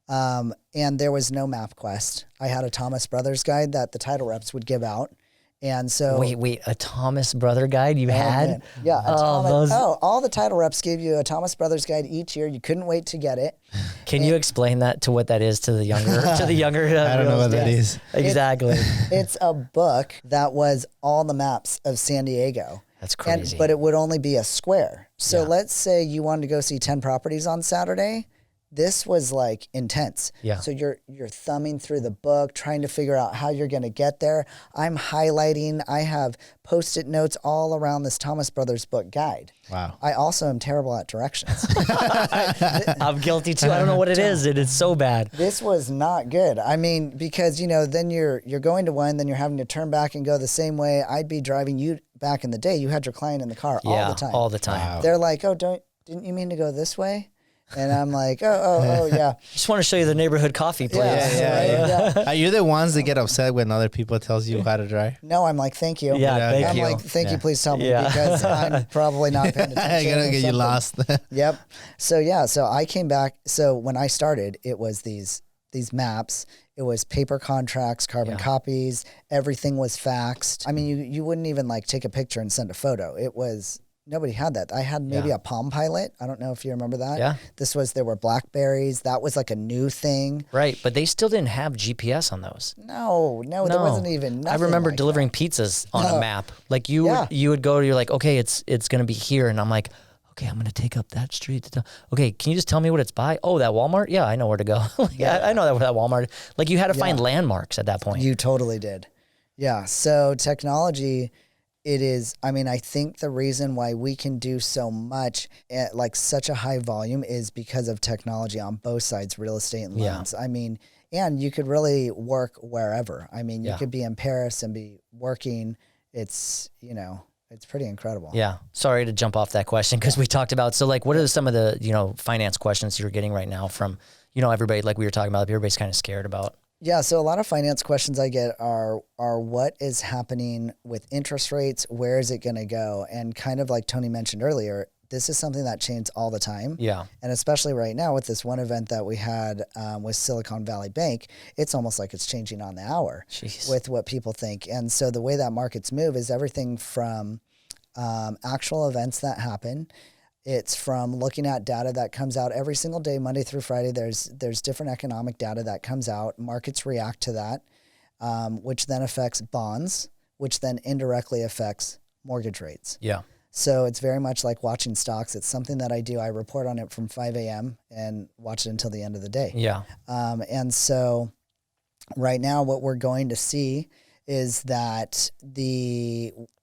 And there was no MapQuest. I had a Thomas Brothers guide that the title reps would give out. And so wait, a Thomas Brother guide you had? Man. Yeah. All the title reps gave you a Thomas Brothers guide each year. You couldn't wait to get it. Can you explain that to what that is to the younger I don't know what that is. Exactly. It's a book that was all the maps of San Diego. That's crazy. But it would only be a square. So let's say you wanted to go see 10 properties on Saturday. This was like intense. Yeah. So you're thumbing through the book, trying to figure out how you're going to get there. I'm highlighting. I have Post-it notes all around this Thomas Brothers book guide. Wow. I also am terrible at directions. I'm guilty too. I don't know what it is. It's so bad. This was not good. I mean, because then you're going to one, then you're having to turn back and go the same way. I'd be driving you back in the day. You had your client in the car all the time. All the time. Wow. They're like, "Oh, didn't you mean to go this way?" And I'm like, oh, yeah. Just want to show you the neighborhood coffee place. Yeah. Are you the ones that get upset when other people tells you how to drive? No, I'm like, thank you. Yeah, thank you. I'm like, thank you, please tell me, because I'm probably not paying attention. I'm going to get you lost. Yep. So I came back. So when I started, it was these maps. It was paper contracts, carbon copies. Everything was faxed. I mean, you wouldn't even like take a picture and send a photo. Nobody had that. I had maybe a Palm Pilot. I don't know if you remember that. Yeah. There were Blackberries. That was like a new thing. Right. But they still didn't have GPS on those. No, there wasn't even nothing. I remember like delivering that. pizzas on a map. Like you would go, you're like, okay, it's going to be here. And I'm like, okay, I'm going to take up that street. Okay, can you just tell me what it's by? Oh, that Walmart? Yeah, I know where to go. I know that Walmart. Like you had to find landmarks at that point. You totally did. Yeah. So technology, it is, I think the reason why we can do so much at like such a high volume is because of technology on both sides, real estate and loans. And you could really work wherever. You could be in Paris and be working. It's pretty incredible. Yeah. Sorry to jump off that question because we talked about, so like, what are some of the, finance questions you're getting right now from, everybody, like we were talking about, everybody's kind of scared about? Yeah, so a lot of finance questions I get are what is happening with interest rates? Where is it going to go? And kind of like Tony mentioned earlier, this is something that changes all the time. Yeah. And especially right now with this one event that we had with Silicon Valley Bank, it's almost like it's changing on the hour with what people think. And so the way that markets move is everything from actual events that happen. It's from looking at data that comes out every single day, Monday through Friday. There's different economic data that comes out. Markets react to that, which then affects bonds, which then indirectly affects mortgage rates. Yeah. So it's very much like watching stocks. It's something that I do. I report on it from 5 a.m. and watch it until the end of the day. Yeah. And so right now what we're going to see is that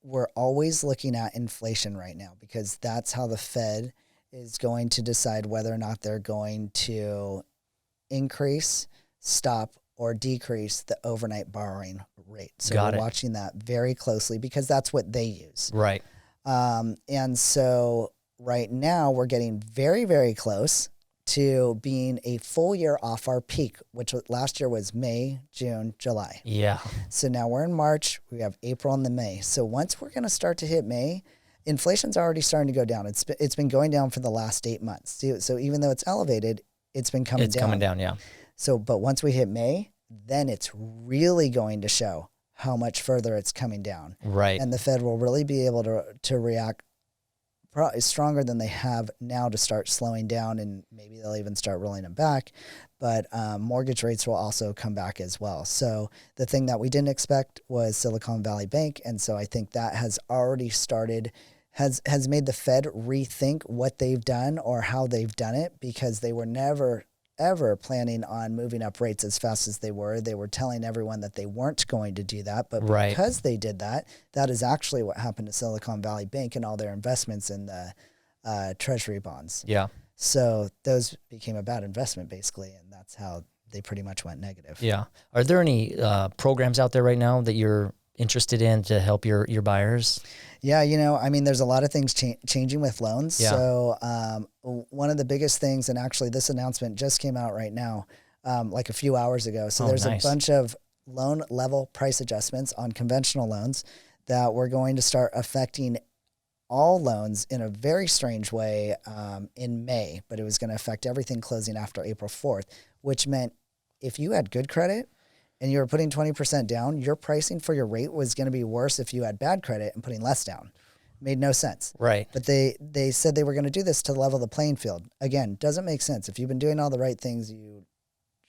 we're always looking at inflation right now, because that's how the Fed is going to decide whether or not they're going to increase, stop, or decrease the overnight borrowing rate. So we're watching that very closely because that's what they use. Right. And so right now we're getting very, very close to being a full year off our peak, which last year was May, June, July. Yeah. So now we're in March, we have April and then May. So once we're going to start to hit May, inflation's already starting to go down. It's been going down for the last 8 months. So even though it's elevated, it's been coming down. It's coming down, yeah. So, but once we hit May, then it's really going to show how much further it's coming down. Right. And the Fed will really be able to react is stronger than they have now to start slowing down, and maybe they'll even start rolling them back. But mortgage rates will also come back as well. So the thing that we didn't expect was Silicon Valley Bank, and so I think that has already started, has made the Fed rethink what they've done or how they've done it, because they were never ever planning on moving up rates as fast as they were. They were telling everyone that they weren't going to do that, but because they did that, that is actually what happened to Silicon Valley Bank and all their investments in the treasury bonds. Yeah. So those became a bad investment basically, and that's how they pretty much went negative. Yeah. Are there any programs out there right now that you're interested in to help your buyers? Yeah, you know, I mean, there's a lot of things changing with loans. Yeah. So one of the biggest things, and actually this announcement just came out right now, like a few hours ago. So there's nice. a bunch of loan level price adjustments on conventional loans that we're going to start affecting all loans in a very strange way in May, but it was going to affect everything closing after April 4th, which meant if you had good credit and you were putting 20% down, your pricing for your rate was going to be worse if you had bad credit and putting less down. Made no sense. Right. But they said they were going to do this to level the playing field. Again, doesn't make sense. If you've been doing all the right things, you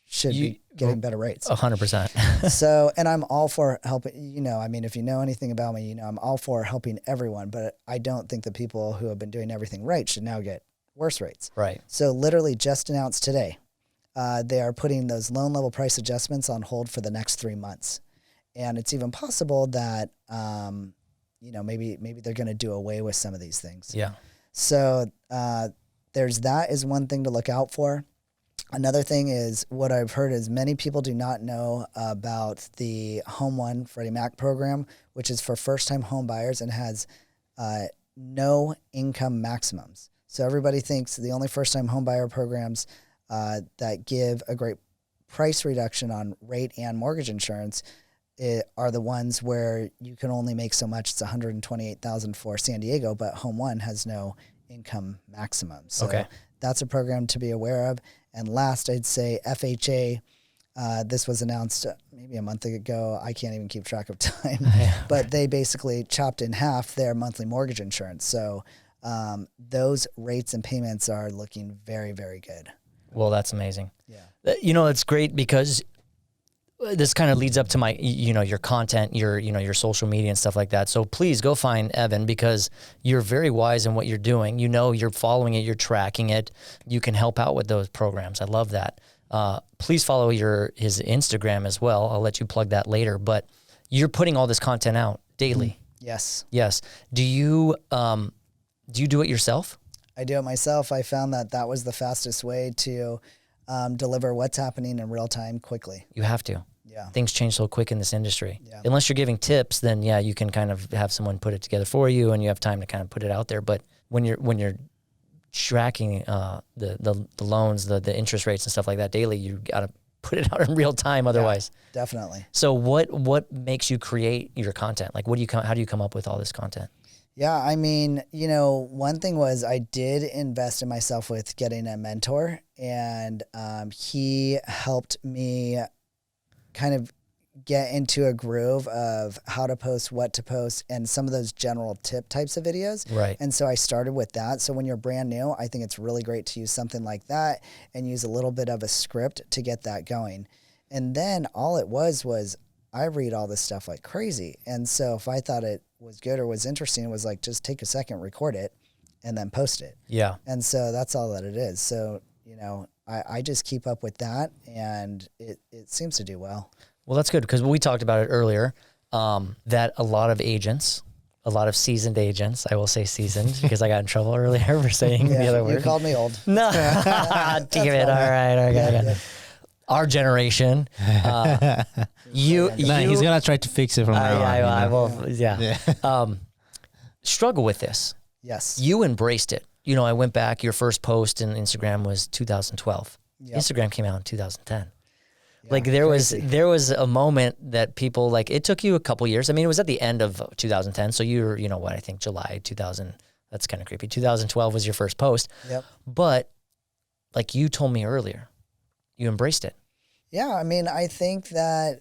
should be getting better rates. 100%. So, and I'm all for helping, you know, I mean, if you know anything about me, you know, I'm all for helping everyone, but I don't think the people who have been doing everything right should now get worse rates. Right. So literally just announced today, they are putting those loan level price adjustments on hold for the next 3 months. And it's even possible that, you know, maybe they're going to do away with some of these things. Yeah. So there's that is one thing to look out for. Another thing is what I've heard is many people do not know about the Home One Freddie Mac program, which is for first-time home buyers and has no income maximums. So everybody thinks the only first-time home buyer programs that give a great price reduction on rate and mortgage insurance are the ones where you can only make so much. It's $128,000 for San Diego, but Home One has no income maximum. So that's a program to be aware of. And last, I'd say FHA. This was announced maybe a month ago. I can't even keep track of time, but they basically chopped in half their monthly mortgage insurance. So those rates and payments are looking very, very good. Well, that's amazing. Yeah. You know, it's great because this kind of leads up to my, you know, your content, your social media and stuff like that. So please go find Evan because you're very wise in what you're doing. You know, you're following it, you're tracking it. You can help out with those programs. I love that. Please follow his Instagram as well. I'll let you plug that later, but you're putting all this content out daily. Yes. Yes. Do you do it yourself? I do it myself. I found that was the fastest way to deliver what's happening in real time quickly. You have to. Yeah. Things change so quick in this industry. Yeah. Unless you're giving tips, then yeah, you can kind of have someone put it together for you and you have time to kind of put it out there. But when you're tracking the loans, the interest rates and stuff like that daily, you got to put it out in real time otherwise. Yeah, definitely. So what makes you create your content? Like how do you come up with all this content? Yeah, I mean, you know, one thing was I did invest in myself with getting a mentor, and he helped me kind of get into a groove of how to post, what to post, and some of those general tip types of videos. Right. And so I started with that. So when you're brand new, I think it's really great to use something like that and use a little bit of a script to get that going. And then all it was I read all this stuff like crazy. And so if I thought it was good or was interesting, it was like, just take a second, record it, and then post it. Yeah. And so that's all that it is. So, you know, I just keep up with that, and it seems to do well. Well, that's good because we talked about it earlier, that a lot of seasoned agents, I will say seasoned because I got in trouble earlier for saying the other word. You called me old. No. Damn it. All right. Yeah. Our generation, he's gonna try to fix it from now on. Struggle with this. Yes. You embraced it. You know, I went back. Your first post in Instagram was 2012. Yep. Instagram came out in 2010. Yeah, like there was a moment that people like. It took you a couple years. I mean, it was at the end of 2010. So you're, you know what? I think July 2000. That's kind of creepy. 2012 was your first post. Yep. But like you told me earlier, you embraced it. Yeah, I mean, I think that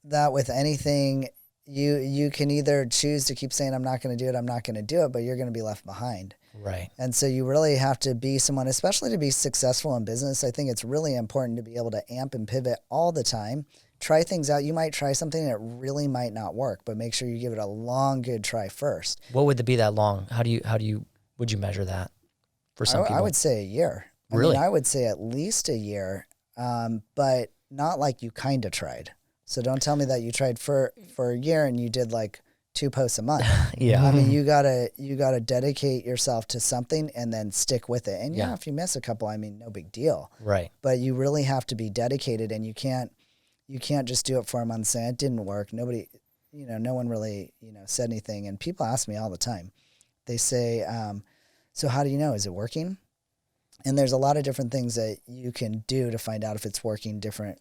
with anything, you can either choose to keep saying, I'm not going to do it, I'm not going to do it, but you're going to be left behind. Right. And so you really have to be someone, especially to be successful in business. I think it's really important to be able to amp and pivot all the time. Try things out. You might try something and it really might not work, but make sure you give it a long, good try first. What would be that long? Would you measure that for some people? I would say a year. Really? I would say at least a year, but not like you kind of tried. So don't tell me that you tried for a year and you did like 2 posts a month. Yeah. I mean, you gotta dedicate yourself to something and then stick with it. And if you miss a couple, I mean, no big deal. Right. But you really have to be dedicated, and you can't just do it for a month and say it didn't work. Nobody, no one really, said anything. And people ask me all the time. They say, so how do you know? Is it working? And there's a lot of different things that you can do to find out if it's working, different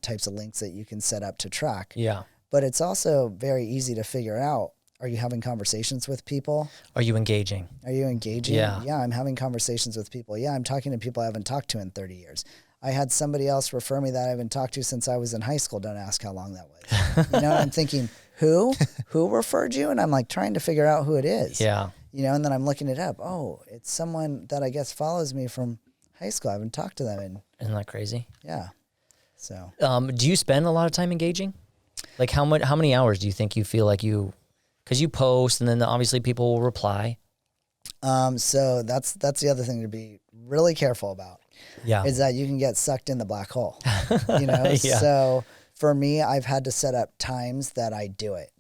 types of links that you can set up to track. Yeah. But it's also very easy to figure out. Are you having conversations with people? Are you engaging? Yeah. Yeah, I'm having conversations with people. Yeah, I'm talking to people I haven't talked to in 30 years. I had somebody else refer me that I haven't talked to since I was in high school. Don't ask how long that was. I'm thinking, who referred you? And I'm like trying to figure out who it is. Yeah. And then I'm looking it up. Oh, it's someone that I guess follows me from high school. I haven't talked to them. Isn't that crazy? Yeah. So. Do you spend a lot of time engaging? Like how many hours do you think you feel like because you post and then obviously people will reply. So that's the other thing to be really careful about. Yeah. Is that you can get sucked in the black hole. Yeah. So for me, I've had to set up times that I do it.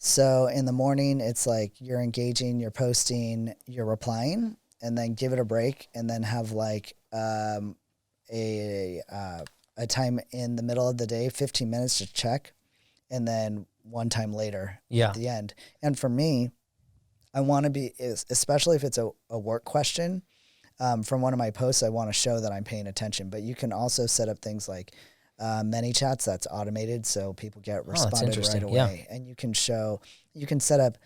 So in the morning, it's like you're engaging, you're posting, you're replying, and then give it a break, and then have like a time in the middle of the day, 15 minutes to check, and then one time later at the end. And for me, I want to be, especially if it's a work question, from one of my posts, I want to show that I'm paying attention. But you can also set up things like many chats that's automated, so people get responded right away. Yeah. And you can set up,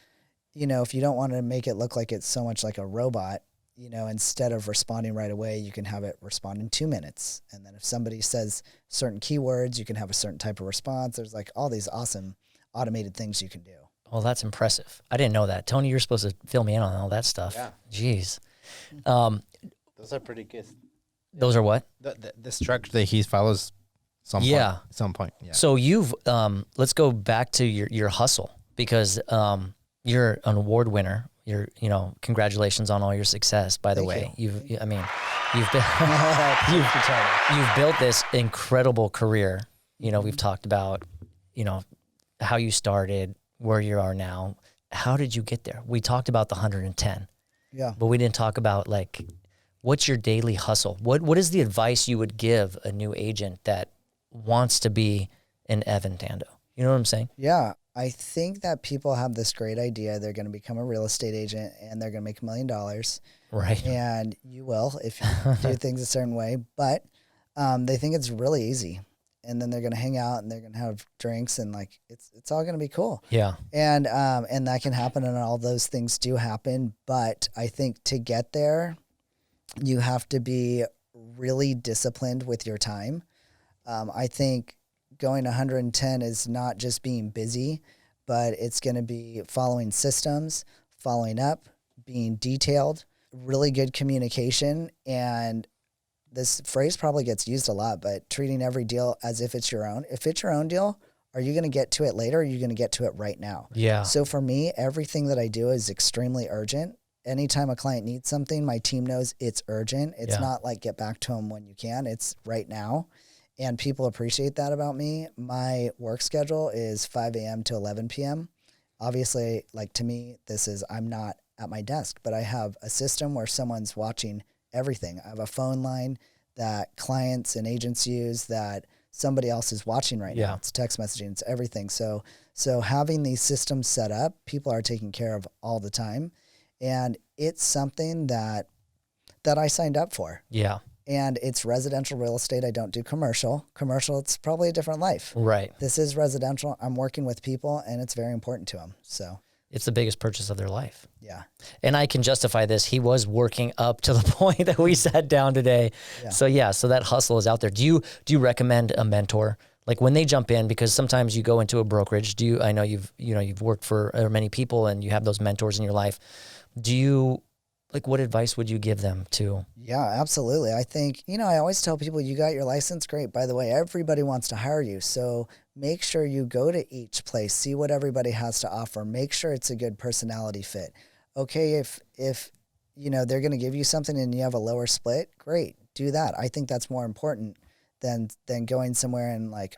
if you don't want to make it look like it's so much like a robot, instead of responding right away, you can have it respond in 2 minutes. And then if somebody says certain keywords, you can have a certain type of response. There's like all these awesome automated things you can do. Oh, that's impressive. I didn't know that. Tony, you're supposed to fill me in on all that stuff. Yeah. Jeez. Those are pretty good. Those are what? The structure that he follows some point. Yeah. So you've, let's go back to your hustle, because you're an award winner. Congratulations on all your success, by the way. You've built this incredible career. We've talked about, how you started, where you are now. How did you get there? We talked about the 110. Yeah. But we didn't talk about what's your daily hustle? What is the advice you would give a new agent that wants to be an Evan Tando? You know what I'm saying? Yeah. I think that people have this great idea. They're going to become a real estate agent and they're going to make $1 million. Right. And you will if you do things a certain way. But they think it's really easy. And then they're going to hang out and they're going to have drinks and it's all going to be cool. Yeah. And that can happen, and all those things do happen. But I think to get there, you have to be really disciplined with your time. I think going 110 is not just being busy, but it's going to be following systems, following up, being detailed, really good communication. And this phrase probably gets used a lot, but treating every deal as if it's your own. If it's your own deal, are you going to get to it later, or are you going to get to it right now? Yeah. So for me, everything that I do is extremely urgent. Anytime a client needs something, my team knows it's urgent. It's not like get back to them when you can. It's right now. And people appreciate that about me. My work schedule is 5 a.m. to 11 p.m. Obviously, to me, I'm not at my desk, but I have a system where someone's watching everything. I have a phone line that clients and agents use that somebody else is watching right now. It's text messaging, it's everything. So having these systems set up, people are taken care of all the time. And it's something that I signed up for. Yeah. And it's residential real estate. I don't do commercial. Commercial, it's probably a different life. Right. This is residential. I'm working with people, and it's very important to them. So it's the biggest purchase of their life. Yeah. And I can justify this. He was working up to the point that we sat down today. Yeah. So that hustle is out there. Do you recommend a mentor? Like when they jump in, because sometimes you go into a brokerage, I know you've worked for many people and you have those mentors in your life. What advice would you give them to? Yeah, absolutely. I think, I always tell people, you got your license, great. By the way, everybody wants to hire you. So make sure you go to each place, see what everybody has to offer. Make sure it's a good personality fit. Okay, if they're going to give you something and you have a lower split, great, do that. I think that's more important than going somewhere and like,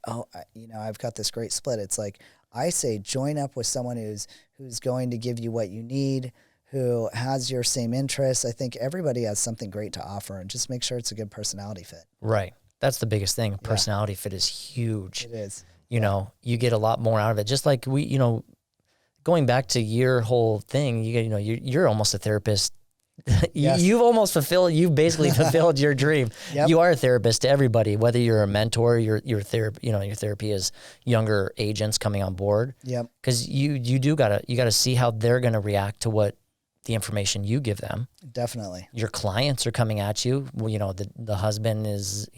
I've got this great split. It's like, I say join up with someone who's going to give you what you need, who has your same interests. I think everybody has something great to offer, and just make sure it's a good personality fit. Right. That's the biggest thing. Personality fit is huge. It is. You you get a lot more out of it. Just like going back to your whole thing, you're almost a therapist. Yes. You've basically fulfilled your dream. Yep. You are a therapist to everybody, whether you're a mentor, your therapy is younger agents coming on board. Yep. Cause you gotta see how they're going to react to what the information you give them. Definitely. Your clients are coming at you. Well, the husband is,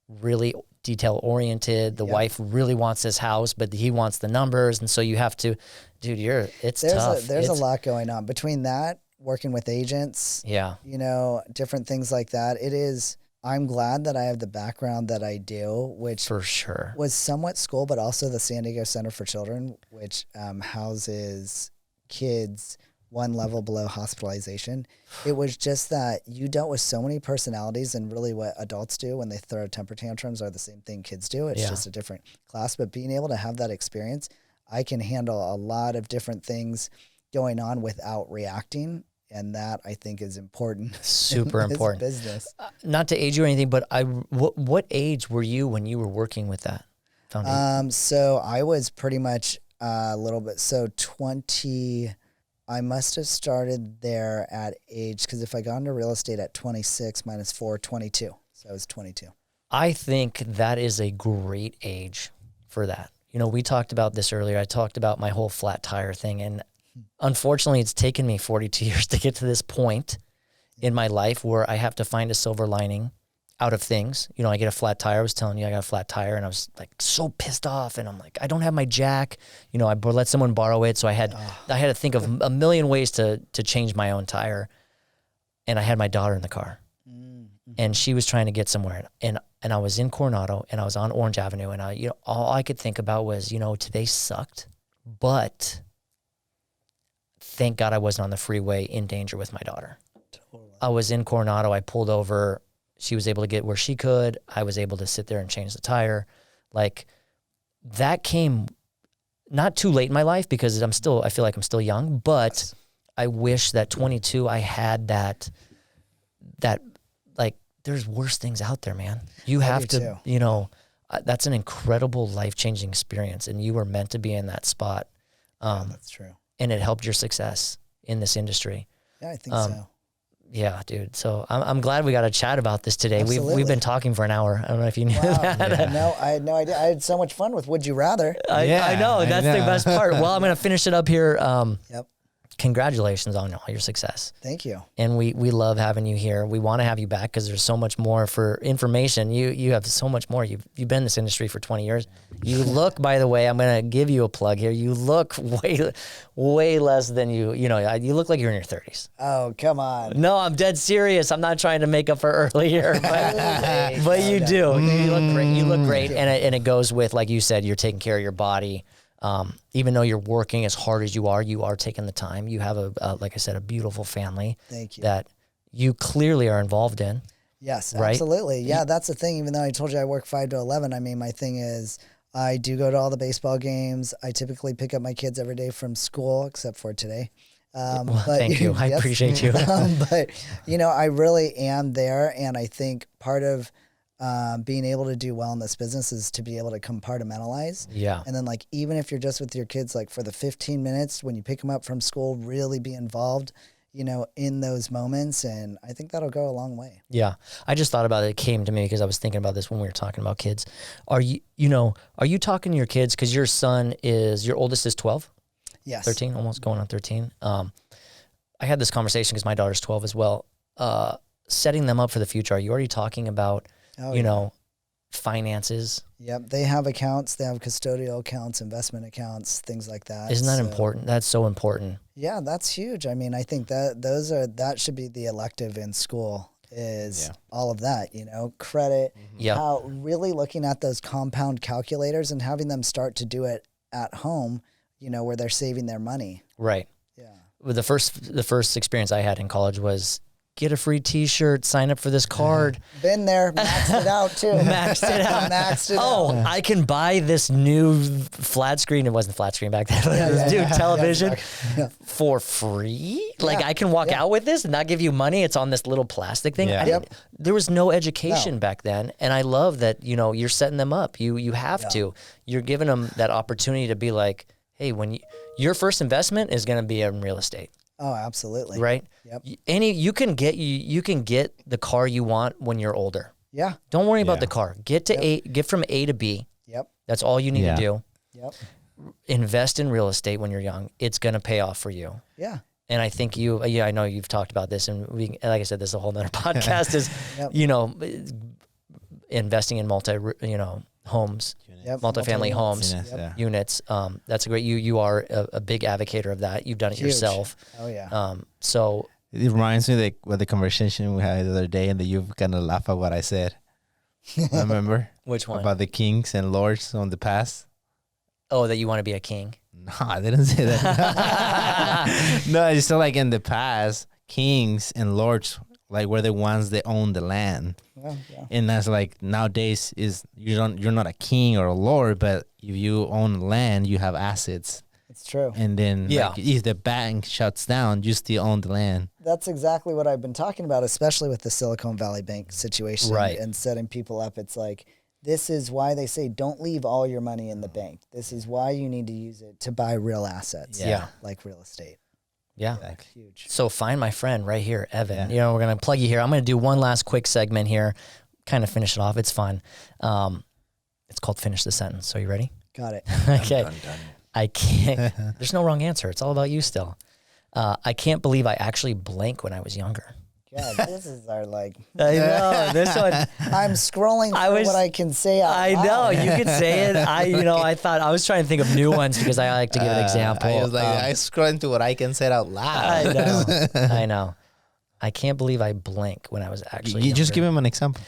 really detail oriented. The wife really wants this house, but he wants the numbers. And so you have to, dude, it's tough. There's a lot going on between that, working with agents, different things like that. I'm glad that I have the background that I do, which for sure was somewhat school, but also the San Diego Center for Children, which houses kids one level below hospitalization. It was just that you dealt with so many personalities, and really what adults do when they throw temper tantrums are the same thing kids do. It's just a different class, but being able to have that experience, I can handle a lot of different things going on without reacting. And that I think is important. Super important. Business. Not to age you or anything, but what age were you when you were working with that foundation? So I was pretty much a little bit. So 20, I must have started there at age, because if I got into real estate at 26 minus 4, 22. So I was 22. I think that is a great age for that. We talked about this earlier. I talked about my whole flat tire thing, and unfortunately, it's taken me 42 years to get to this point in my life where I have to find a silver lining out of things. I get a flat tire. I was telling you I got a flat tire, and I was like so pissed off, and I'm like, I don't have my jack. I let someone borrow it, so I had to think of a million ways to change my own tire, and I had my daughter in the car, and she was trying to get somewhere, and I was in Coronado, and I was on Orange Avenue, and all I could think about was today sucked, but thank God I wasn't on the freeway in danger with my daughter. Totally. I was in Coronado. I pulled over. She was able to get where she could. I was able to sit there and change the tire. Like, that came not too late in my life, because I feel like I'm still young, but I wish that 22, I had that like, there's worse things out there, man. You have to, that's an incredible life-changing experience, and you were meant to be in that spot. That's true. And it helped your success in this industry. Yeah, I think so. Yeah, dude. So I'm glad we got to chat about this today. Absolutely. We've been talking for an hour. I don't know if you knew that. Yeah. No, I had no idea. I had so much fun with Would You Rather. I know. That's the best part. Well, I'm going to finish it up here. Yep. Congratulations on all your success. Thank you. And we love having you here. We want to have you back because there's so much more for information. You have so much more. You've been in this industry for 20 years. You look, by the way, I'm going to give you a plug here. You look way less than you you look like you're in your 30s. Oh, come on. No, I'm dead serious. I'm not trying to make up for earlier, but you do. You look great. You look great. And it goes with, like you said, you're taking care of your body. Even though you're working as hard as you are taking the time. You have like I said, a beautiful family. Thank you. That you clearly are involved in. Yes, right? absolutely. Yeah, that's the thing. Even though I told you I work 5 to 11, I mean, my thing is I do go to all the baseball games. I typically pick up my kids every day from school, except for today. Well, thank you. I appreciate you. But, I really am there. And I think part of being able to do well in this business is to be able to compartmentalize. Yeah. And then, like, even if you're just with your kids, like for the 15 minutes when you pick them up from school, really be involved, in those moments. And I think that'll go a long way. Yeah. I just thought about it. It came to me because I was thinking about this when we were talking about kids. Are you talking to your kids? Cause your oldest is 12? Yes. 13, almost going on 13. I had this conversation because my daughter's 12 as well. Setting them up for the future. Are you already talking about, finances. Yep. They have accounts. They have custodial accounts, investment accounts, things like that. Isn't that important? That's so important. Yeah, that's huge. I mean, I think that should be the elective in school is all of that, credit, how really looking at those compound calculators and having them start to do it at home, where they're saving their money. Right. Yeah. Well, the first experience I had in college was get a free T-shirt, sign up for this card. Been there, maxed it out too. Maxed it out. Maxed it out. Oh, I can buy this new flat screen. It wasn't flat screen back then. This new television for free. Like I can walk out with this and not give you money. It's on this little plastic thing. Yeah. There was no education back then, and I love that. You're setting them up. You have to. You're giving them that opportunity to be like, hey, your first investment is going to be in real estate. Oh, absolutely. Right? Yep. You can get the car you want when you're older. Yeah. Don't worry about the car. Get from A to B. Yep. That's all you need to do. Yep. Invest in real estate when you're young. It's going to pay off for you. Yeah. And I think I know you've talked about this, and like I said, this is a whole nother podcast is, investing in homes. Multifamily homes, units. That's a great. You are a big advocate of that. You've done it yourself. Oh yeah. So it reminds me of the conversation we had the other day, and that you kind of laugh at what I said. Remember? Which one? About the kings and lords on the past. Oh, that you want to be a king? No, I didn't say that. No, it's still like in the past, kings and lords were the ones that own the land. Yeah. And that's like nowadays is you're not a king or a lord, but if you own land, you have assets. It's true. And then if the bank shuts down, you still own the land. That's exactly what I've been talking about, especially with the Silicon Valley Bank situation and setting people up. It's like, this is why they say don't leave all your money in the bank. This is why you need to use it to buy real assets, like real estate. Yeah. Exactly. Huge. So find my friend right here, Evan. We're going to plug you here. I'm going to do one last quick segment here, kind of finish it off. It's fun. It's called Finish the Sentence. So you ready? Got it. Okay. Done. I can't, there's no wrong answer. It's all about you still. I can't believe I actually blank when I was younger. Yeah, this is our I know this one. I'm scrolling through what I can say out I loud. know you could say it. I thought I was trying to think of new ones because I like to give an example. I was like, I scroll into what I can say out loud. I know. I can't believe I blank when I was actually. You just give him an example.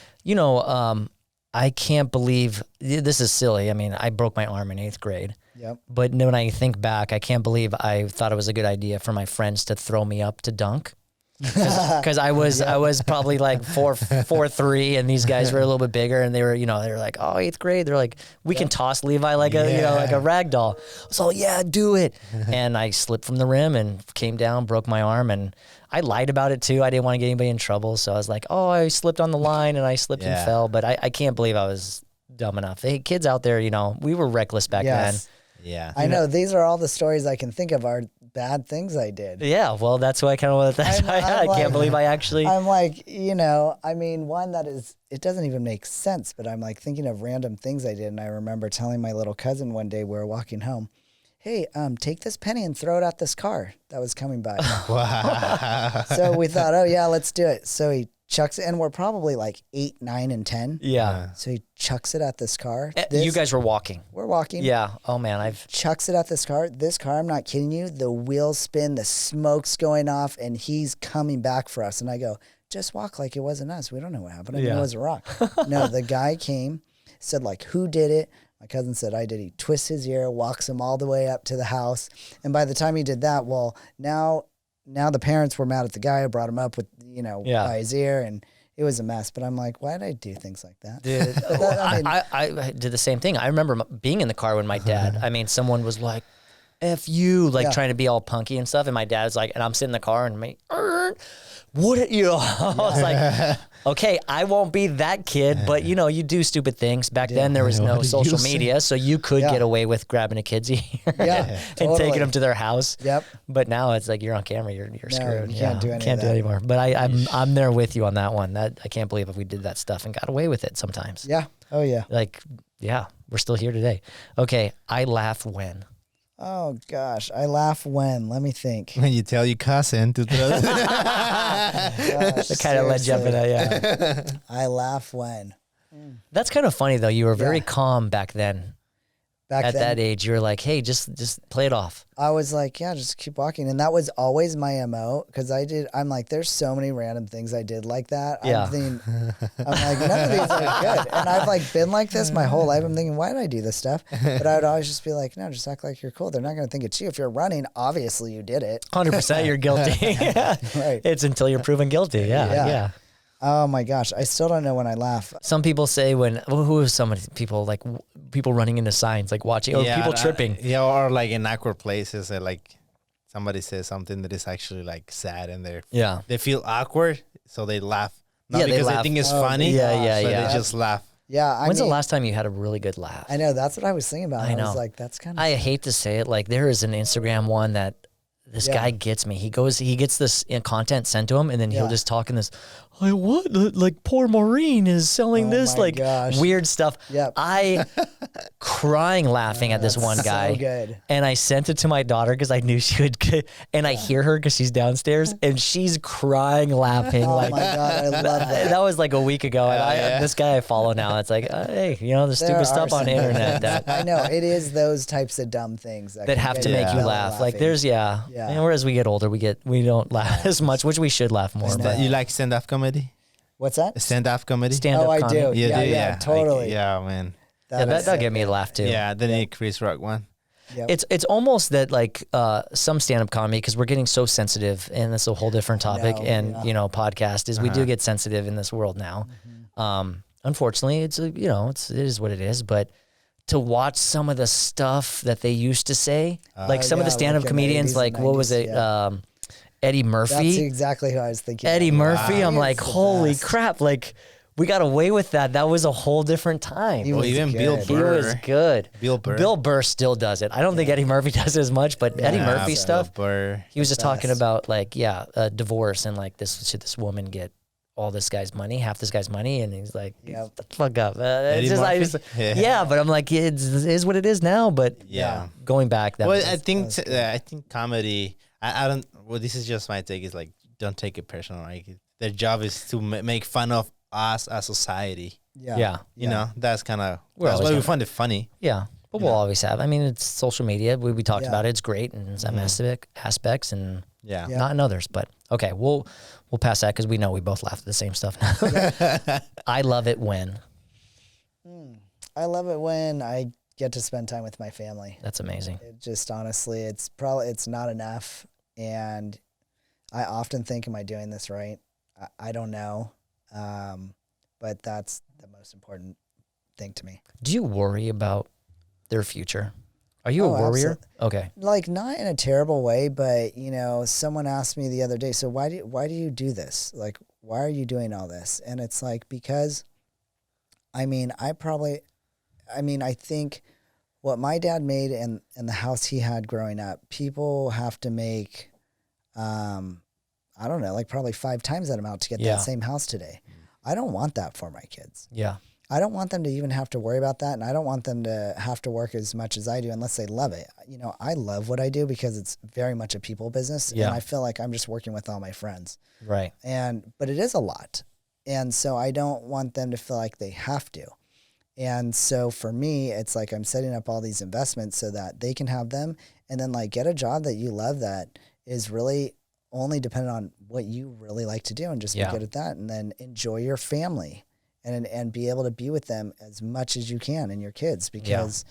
I can't believe this is silly. I mean, I broke my arm in 8th grade. Yep. But when I think back, I can't believe I thought it was a good idea for my friends to throw me up to dunk. Because I was probably like 4'3", and these guys were a little bit bigger, and they were like, oh, 8th grade, they're like, we can toss Levi like a rag doll. So yeah, do it. And I slipped from the rim and came down, broke my arm, and I lied about it too. I didn't want to get anybody in trouble, so I was like, oh, I slipped on the line and I slipped and fell. But I can't believe I was dumb enough. Hey, kids out there, we were reckless back then. Yeah, I know. These are all the stories I can think of are bad things I did. Yeah, well, that's why I kind of I can't believe I actually. I'm like, one that is, it doesn't even make sense, but I'm like thinking of random things I did. And I remember telling my little cousin one day, we were walking home, hey, take this penny and throw it at this car that was coming by. Wow. So we thought, oh yeah, let's do it. So he chucks it, and we're probably like 8, 9, and 10. Yeah. So he chucks it at this car. You guys were walking. We're walking. Yeah. Oh man, chucks it at this car. This car, I'm not kidding you. The wheels spin, the smoke's going off, and he's coming back for us. And I go, just walk like it wasn't us. We don't know what happened. I mean, it was a rock. No, the guy came, said like, who did it? My cousin said, I did. He twists his ear, walks him all the way up to the house. And by the time he did that, well, now the parents were mad at the guy who brought him up with, by his ear, and it was a mess. But I'm like, why did I do things like that? Dude, I did the same thing. I remember being in the car when my dad, someone was like, F you, trying to be all punky and stuff. And my dad's like, and I'm sitting in the car and what, I was like, okay, I won't be that kid, but you do stupid things. Back then there was no social media, so you could get away with grabbing a kid's ear and taking them to their house. Yep. But now it's like you're on camera, you're screwed. You can't do any can't do it anymore. But I'm there with you on that one. That I can't believe if we did that stuff and got away with it sometimes. Yeah. Oh yeah. We're still here today. Okay, I laugh when. Oh gosh, I laugh when. Let me think. When you tell your cousin to throw it. Gosh, It kind of led you up in that, I laugh when. That's kind of funny though. You were very Yeah. calm back then. Back At then, that age, you were like, hey, just play it off. I was like, yeah, just keep walking. And that was always my MO because I'm like, there's so many random things I did like that. Yeah. I'm like, none of these are good. And I've like been like this my whole life. I'm thinking, why did I do this stuff? But I would always just be like, no, just act like you're cool. They're not going to think it's you. If you're running, obviously you did it. 100% you're guilty. Right. It's until you're proven guilty. Yeah. Oh my gosh. I still don't know when I laugh. Some people say who are some people like people running into signs, like watching, or people tripping. Or like in awkward places, like somebody says something that is actually like sad, and they feel awkward, so they laugh. Not Yeah, they because they laugh. think it's Oh, funny. yeah. But they just laugh. Yeah. When's the last time you had a really good laugh? I know. That's what I was thinking about. I know. was like, that's kind of. I hate to say it, like there is an Instagram one that this guy gets me. He gets this content sent to him, and then he'll just talk in this, like poor Maureen is selling this, my like gosh. weird stuff. Yep. I crying laughing at this one guy. So good. And I sent it to my daughter because I knew she would get, and I hear her because she's downstairs and she's crying laughing. Oh like my God. I love that. that was like a week ago. And this guy I follow now, it's like, hey, the There stupid are stuff on the some- internet that I know. It is those types of dumb things that can have get to make you belly laugh. Like laughing. there's and whereas we get older, we don't laugh as much, which we should laugh more. But But you like stand-up comedy? What's that? Stand-up comedy? stand-up Oh, I comedy. do. Yeah, totally. Like, yeah, man. That'll get me to laugh too. Yeah, the Chris Rock one. Yep. It's almost that like some stand-up comedy, because we're getting so sensitive, and that's a whole different topic. know, And yeah. podcast is we do get sensitive in this world now. Unfortunately, it is what it is. But to watch some of the stuff that they used to say, like some of the yeah, stand-up like in the comedians, 80s like and what was 90s, it, Eddie That's Murphy. exactly who I was thinking. Eddie of. Murphy. I'm He's like, the holy best. crap! Like we got away with that. That was a whole different time. He Well, was even Bill good. He Burr. was good. Bill Burr. Bill Burr still does it. I don't think Eddie Murphy does it as much, but Eddie Yeah, Murphy Bill stuff. Burr. He was just talking best. about like, a divorce, and like should this woman get all this guy's money, half this guy's money, and he's like, Yep. "The fuck up." Eddie It's just, I Murphy? just, Yeah. yeah, but I'm like, it is what it is now. But Yeah. going back, that Well, was, I think comedy. I don't. Well, this is just my take. Is like, don't take it personal. Like their job is to make fun of us as society. yeah, You know, that's kind of We're that's always why we gonna- find it funny. yeah. But we'll always have. I mean, it's social media. We talked Yeah. about it. It's great in some aspects, and Yeah. Yeah. not in others. But okay, we'll pass that because we know we both laugh at the same stuff now. I love it when. I love it when I get to spend time with my family. That's amazing. It just honestly, it's not enough, and I often think, am I doing this right? I don't know, but that's the most important thing to me. Do you worry about their future? Are you a Oh, worrier? Okay. Like, not in a terrible way, but someone asked me the other day, so why do you do this? Like, why are you doing all this? And it's like, because I think what my dad made and the house he had growing up, people have to make I don't know, like probably 5 times that amount to get Yeah. that same house today. I don't want that for my kids. Yeah. I don't want them to even have to worry about that, and I don't want them to have to work as much as I do unless they love it. I love what I do because it's very much a people business, Yeah. and I feel like I'm just working with all my friends. Right. But it is a lot, and so I don't want them to feel like they have to. And so for me, it's like I'm setting up all these investments so that they can have them, and then like get a job that you love that is really only dependent on what you really like to do, and just Yeah. be good at that, and then enjoy your family. And be able to be with them as much as you can and your kids, because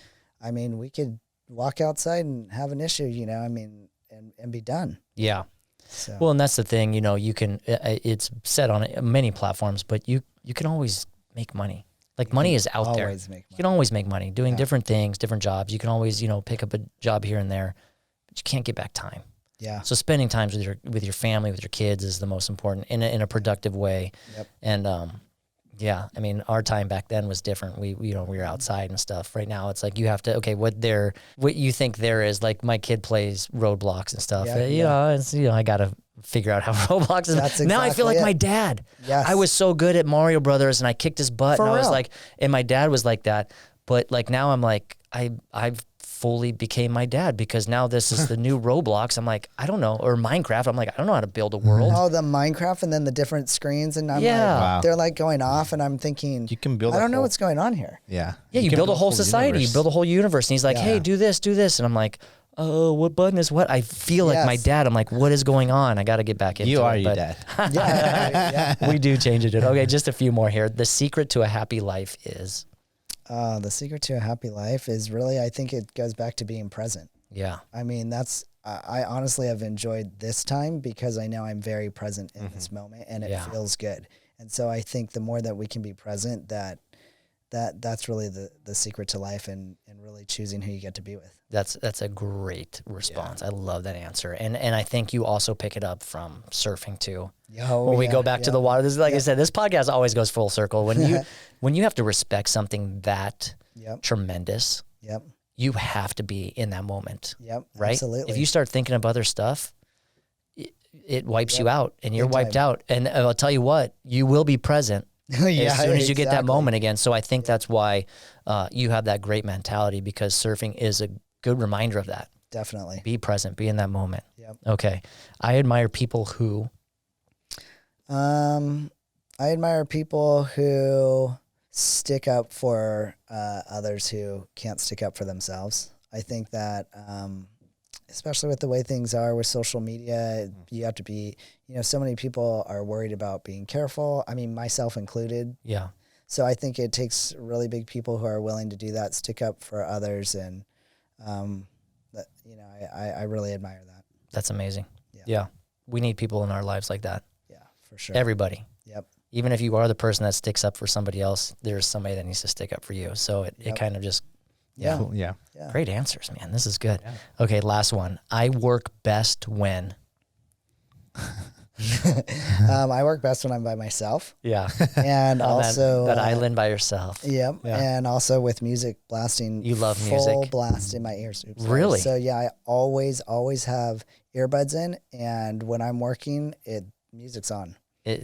we could walk outside and have an issue, and be done. Yeah. So Well, and that's the thing, you can, it's said on many platforms, but you can always make money. Like money is out there. always make You can always make money doing different things, different jobs. You can always, pick up a job here and there, but you can't get back time. Yeah. So spending time with your family, with your kids is the most important in a productive way. Yep. And, our time back then was different. We were outside and stuff. Right now, it's like you have to, what you think there is, like my kid plays Roblox and stuff. I got to figure out how Roblox is. That's Now I feel exactly like it. my dad. Yes. I was so good at Mario Brothers and I kicked his butt. For and I was real. like, and my dad was like that. But like now I'm like, I've fully became my dad because now this is the new Roblox. I'm like, I don't know, or Minecraft. I'm like, I don't know how to build a world. Oh, the Minecraft and then the different screens, and I'm Yeah. like, Wow. they're like going off, and I'm thinking, You can build I a don't know whole- what's going on here. Yeah. Yeah, you can build a whole society, you universe. build a whole universe. And he's like, Yeah. hey, do this. And I'm like, oh, what button is what? I feel like my Yes. dad. I'm like, what is going on? I got to get back into it. You are your but dad. Yeah, we do change it. Okay, just a few more here. The secret to a happy life is, the secret to a happy life is really, I think it goes back to being present. yeah, I mean, I honestly have enjoyed this time because I know I'm very present in this moment, and it Yeah. feels good. And so I think the more that we can be present, that's really the secret to life, and really choosing who you get to be with. that's a great response. I love that answer. And I think you also pick it up from surfing too. When we go back to the water, this is like I said, this podcast always goes full circle. When you have to respect something that tremendous, you have to be in that moment. Right? Absolutely. If you start thinking of other stuff, it wipes you out and you're wiped out. And I'll tell you what, you will be present as soon as you get that moment again. So I think that's why you have that great mentality, because surfing is a good reminder of that. Definitely. Be present, be in that moment. Yep. Okay. I admire people who, I admire people who stick up for others who can't stick up for themselves. I think that, especially with the way things are with social media, you have to be, so many people are worried about being careful. I mean, myself included. yeah, So I think it takes really big people who are willing to do that, stick up for others. And, I really admire that. that's amazing. Yeah. Yeah. We need people in our lives like that. Yeah, for sure. Everybody. Yep. Even if you are the person that sticks up for somebody else, there's somebody that needs to stick up for you. So it kind of just, Yeah. Cool. Yeah. Yeah. great answers, man. This is good. Okay. Last one. I work best when. I work best when I'm by myself, Yeah. and On also that island by yourself. Yep. Yeah. And also with music blasting. You love full music? blast in my ears. Oops, sorry. Really? So yeah, I always have earbuds in, and when I'm working, music's on.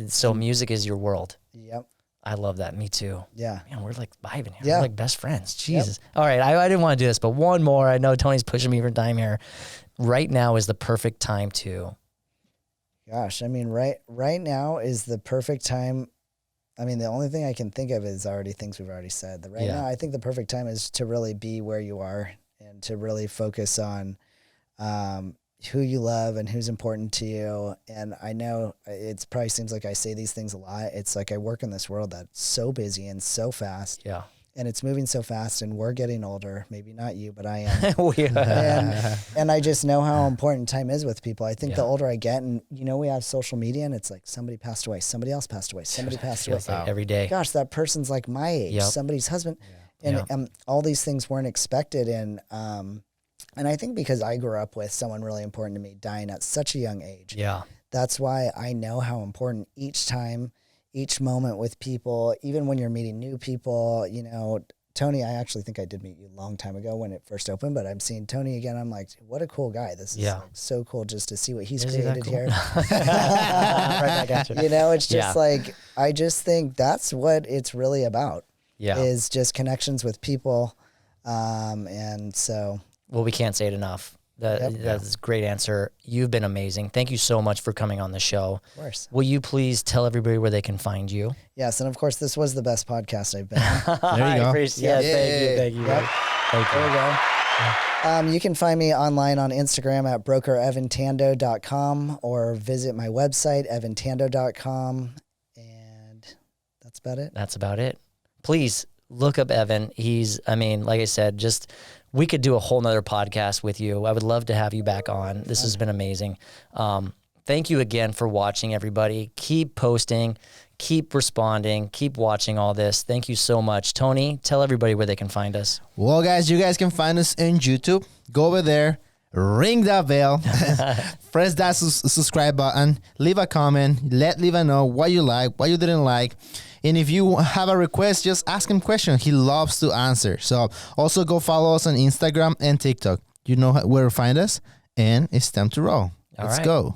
So music is your world. Yep. I love that. Me too. Yeah. Man, we're like vibing here. Yeah. We're like best friends. Jesus. All right. I didn't want to do this, but one more. I know Tony's pushing me for time here. Right now is the perfect time to. Gosh, I mean, right now is the perfect time. I mean, the only thing I can think of is already things we've already said. Right now, I think the perfect time is to really be where you are and to really focus on who you love and who's important to you. And I know it probably seems like I say these things a lot. It's like I work in this world that's so busy and so fast. Yeah. And it's moving so fast, and we're getting older. Maybe not you, but I am. Yeah. And I just know how important time is with people. I think the Yeah. older I get, and we have social media, and it's like somebody passed away, somebody else passed away, somebody passed away. Feels like every day. Gosh, that person's like my age, Yep. somebody's husband, and all these things weren't expected. And I think because I grew up with someone really important to me dying at such a young age, Yeah. that's why I know how important each time, each moment with people, even when you're meeting new people, Tony, I actually think I did meet you a long time ago when it first opened, but I'm seeing Tony again. I'm like, what a cool guy. This is like so cool just to see what he's created here. Right back at you. It's just like, I just think that's what it's really about is just connections with people. And so. Well, we can't say it enough. That's a great answer. You've been amazing. Thank you so much for coming on the show. Of course. Will you please tell everybody where they can find you? Yes, and of course, this was the best podcast I've been on. There you go. I appreciate it. Thank you. Yep. Thank you. There we go. You can find me online on Instagram at brokerevantando.com or visit my website, evantando.com. And that's about it. That's about it. Please look up Evan. Like I said, we could do a whole nother podcast with you. I would love to have you back on. This has been amazing. Thank you again for watching, everybody. Keep posting, keep responding, keep watching all this. Thank you so much. Tony, tell everybody where they can find us. Well, guys, you guys can find us on YouTube. Go over there, ring that bell, press that subscribe button, leave a comment, let Levi know what you like, what you didn't like. And if you have a request, just ask him questions. He loves to answer. So also go follow us on Instagram and TikTok. You know where to find us. And it's time to roll. Let's go.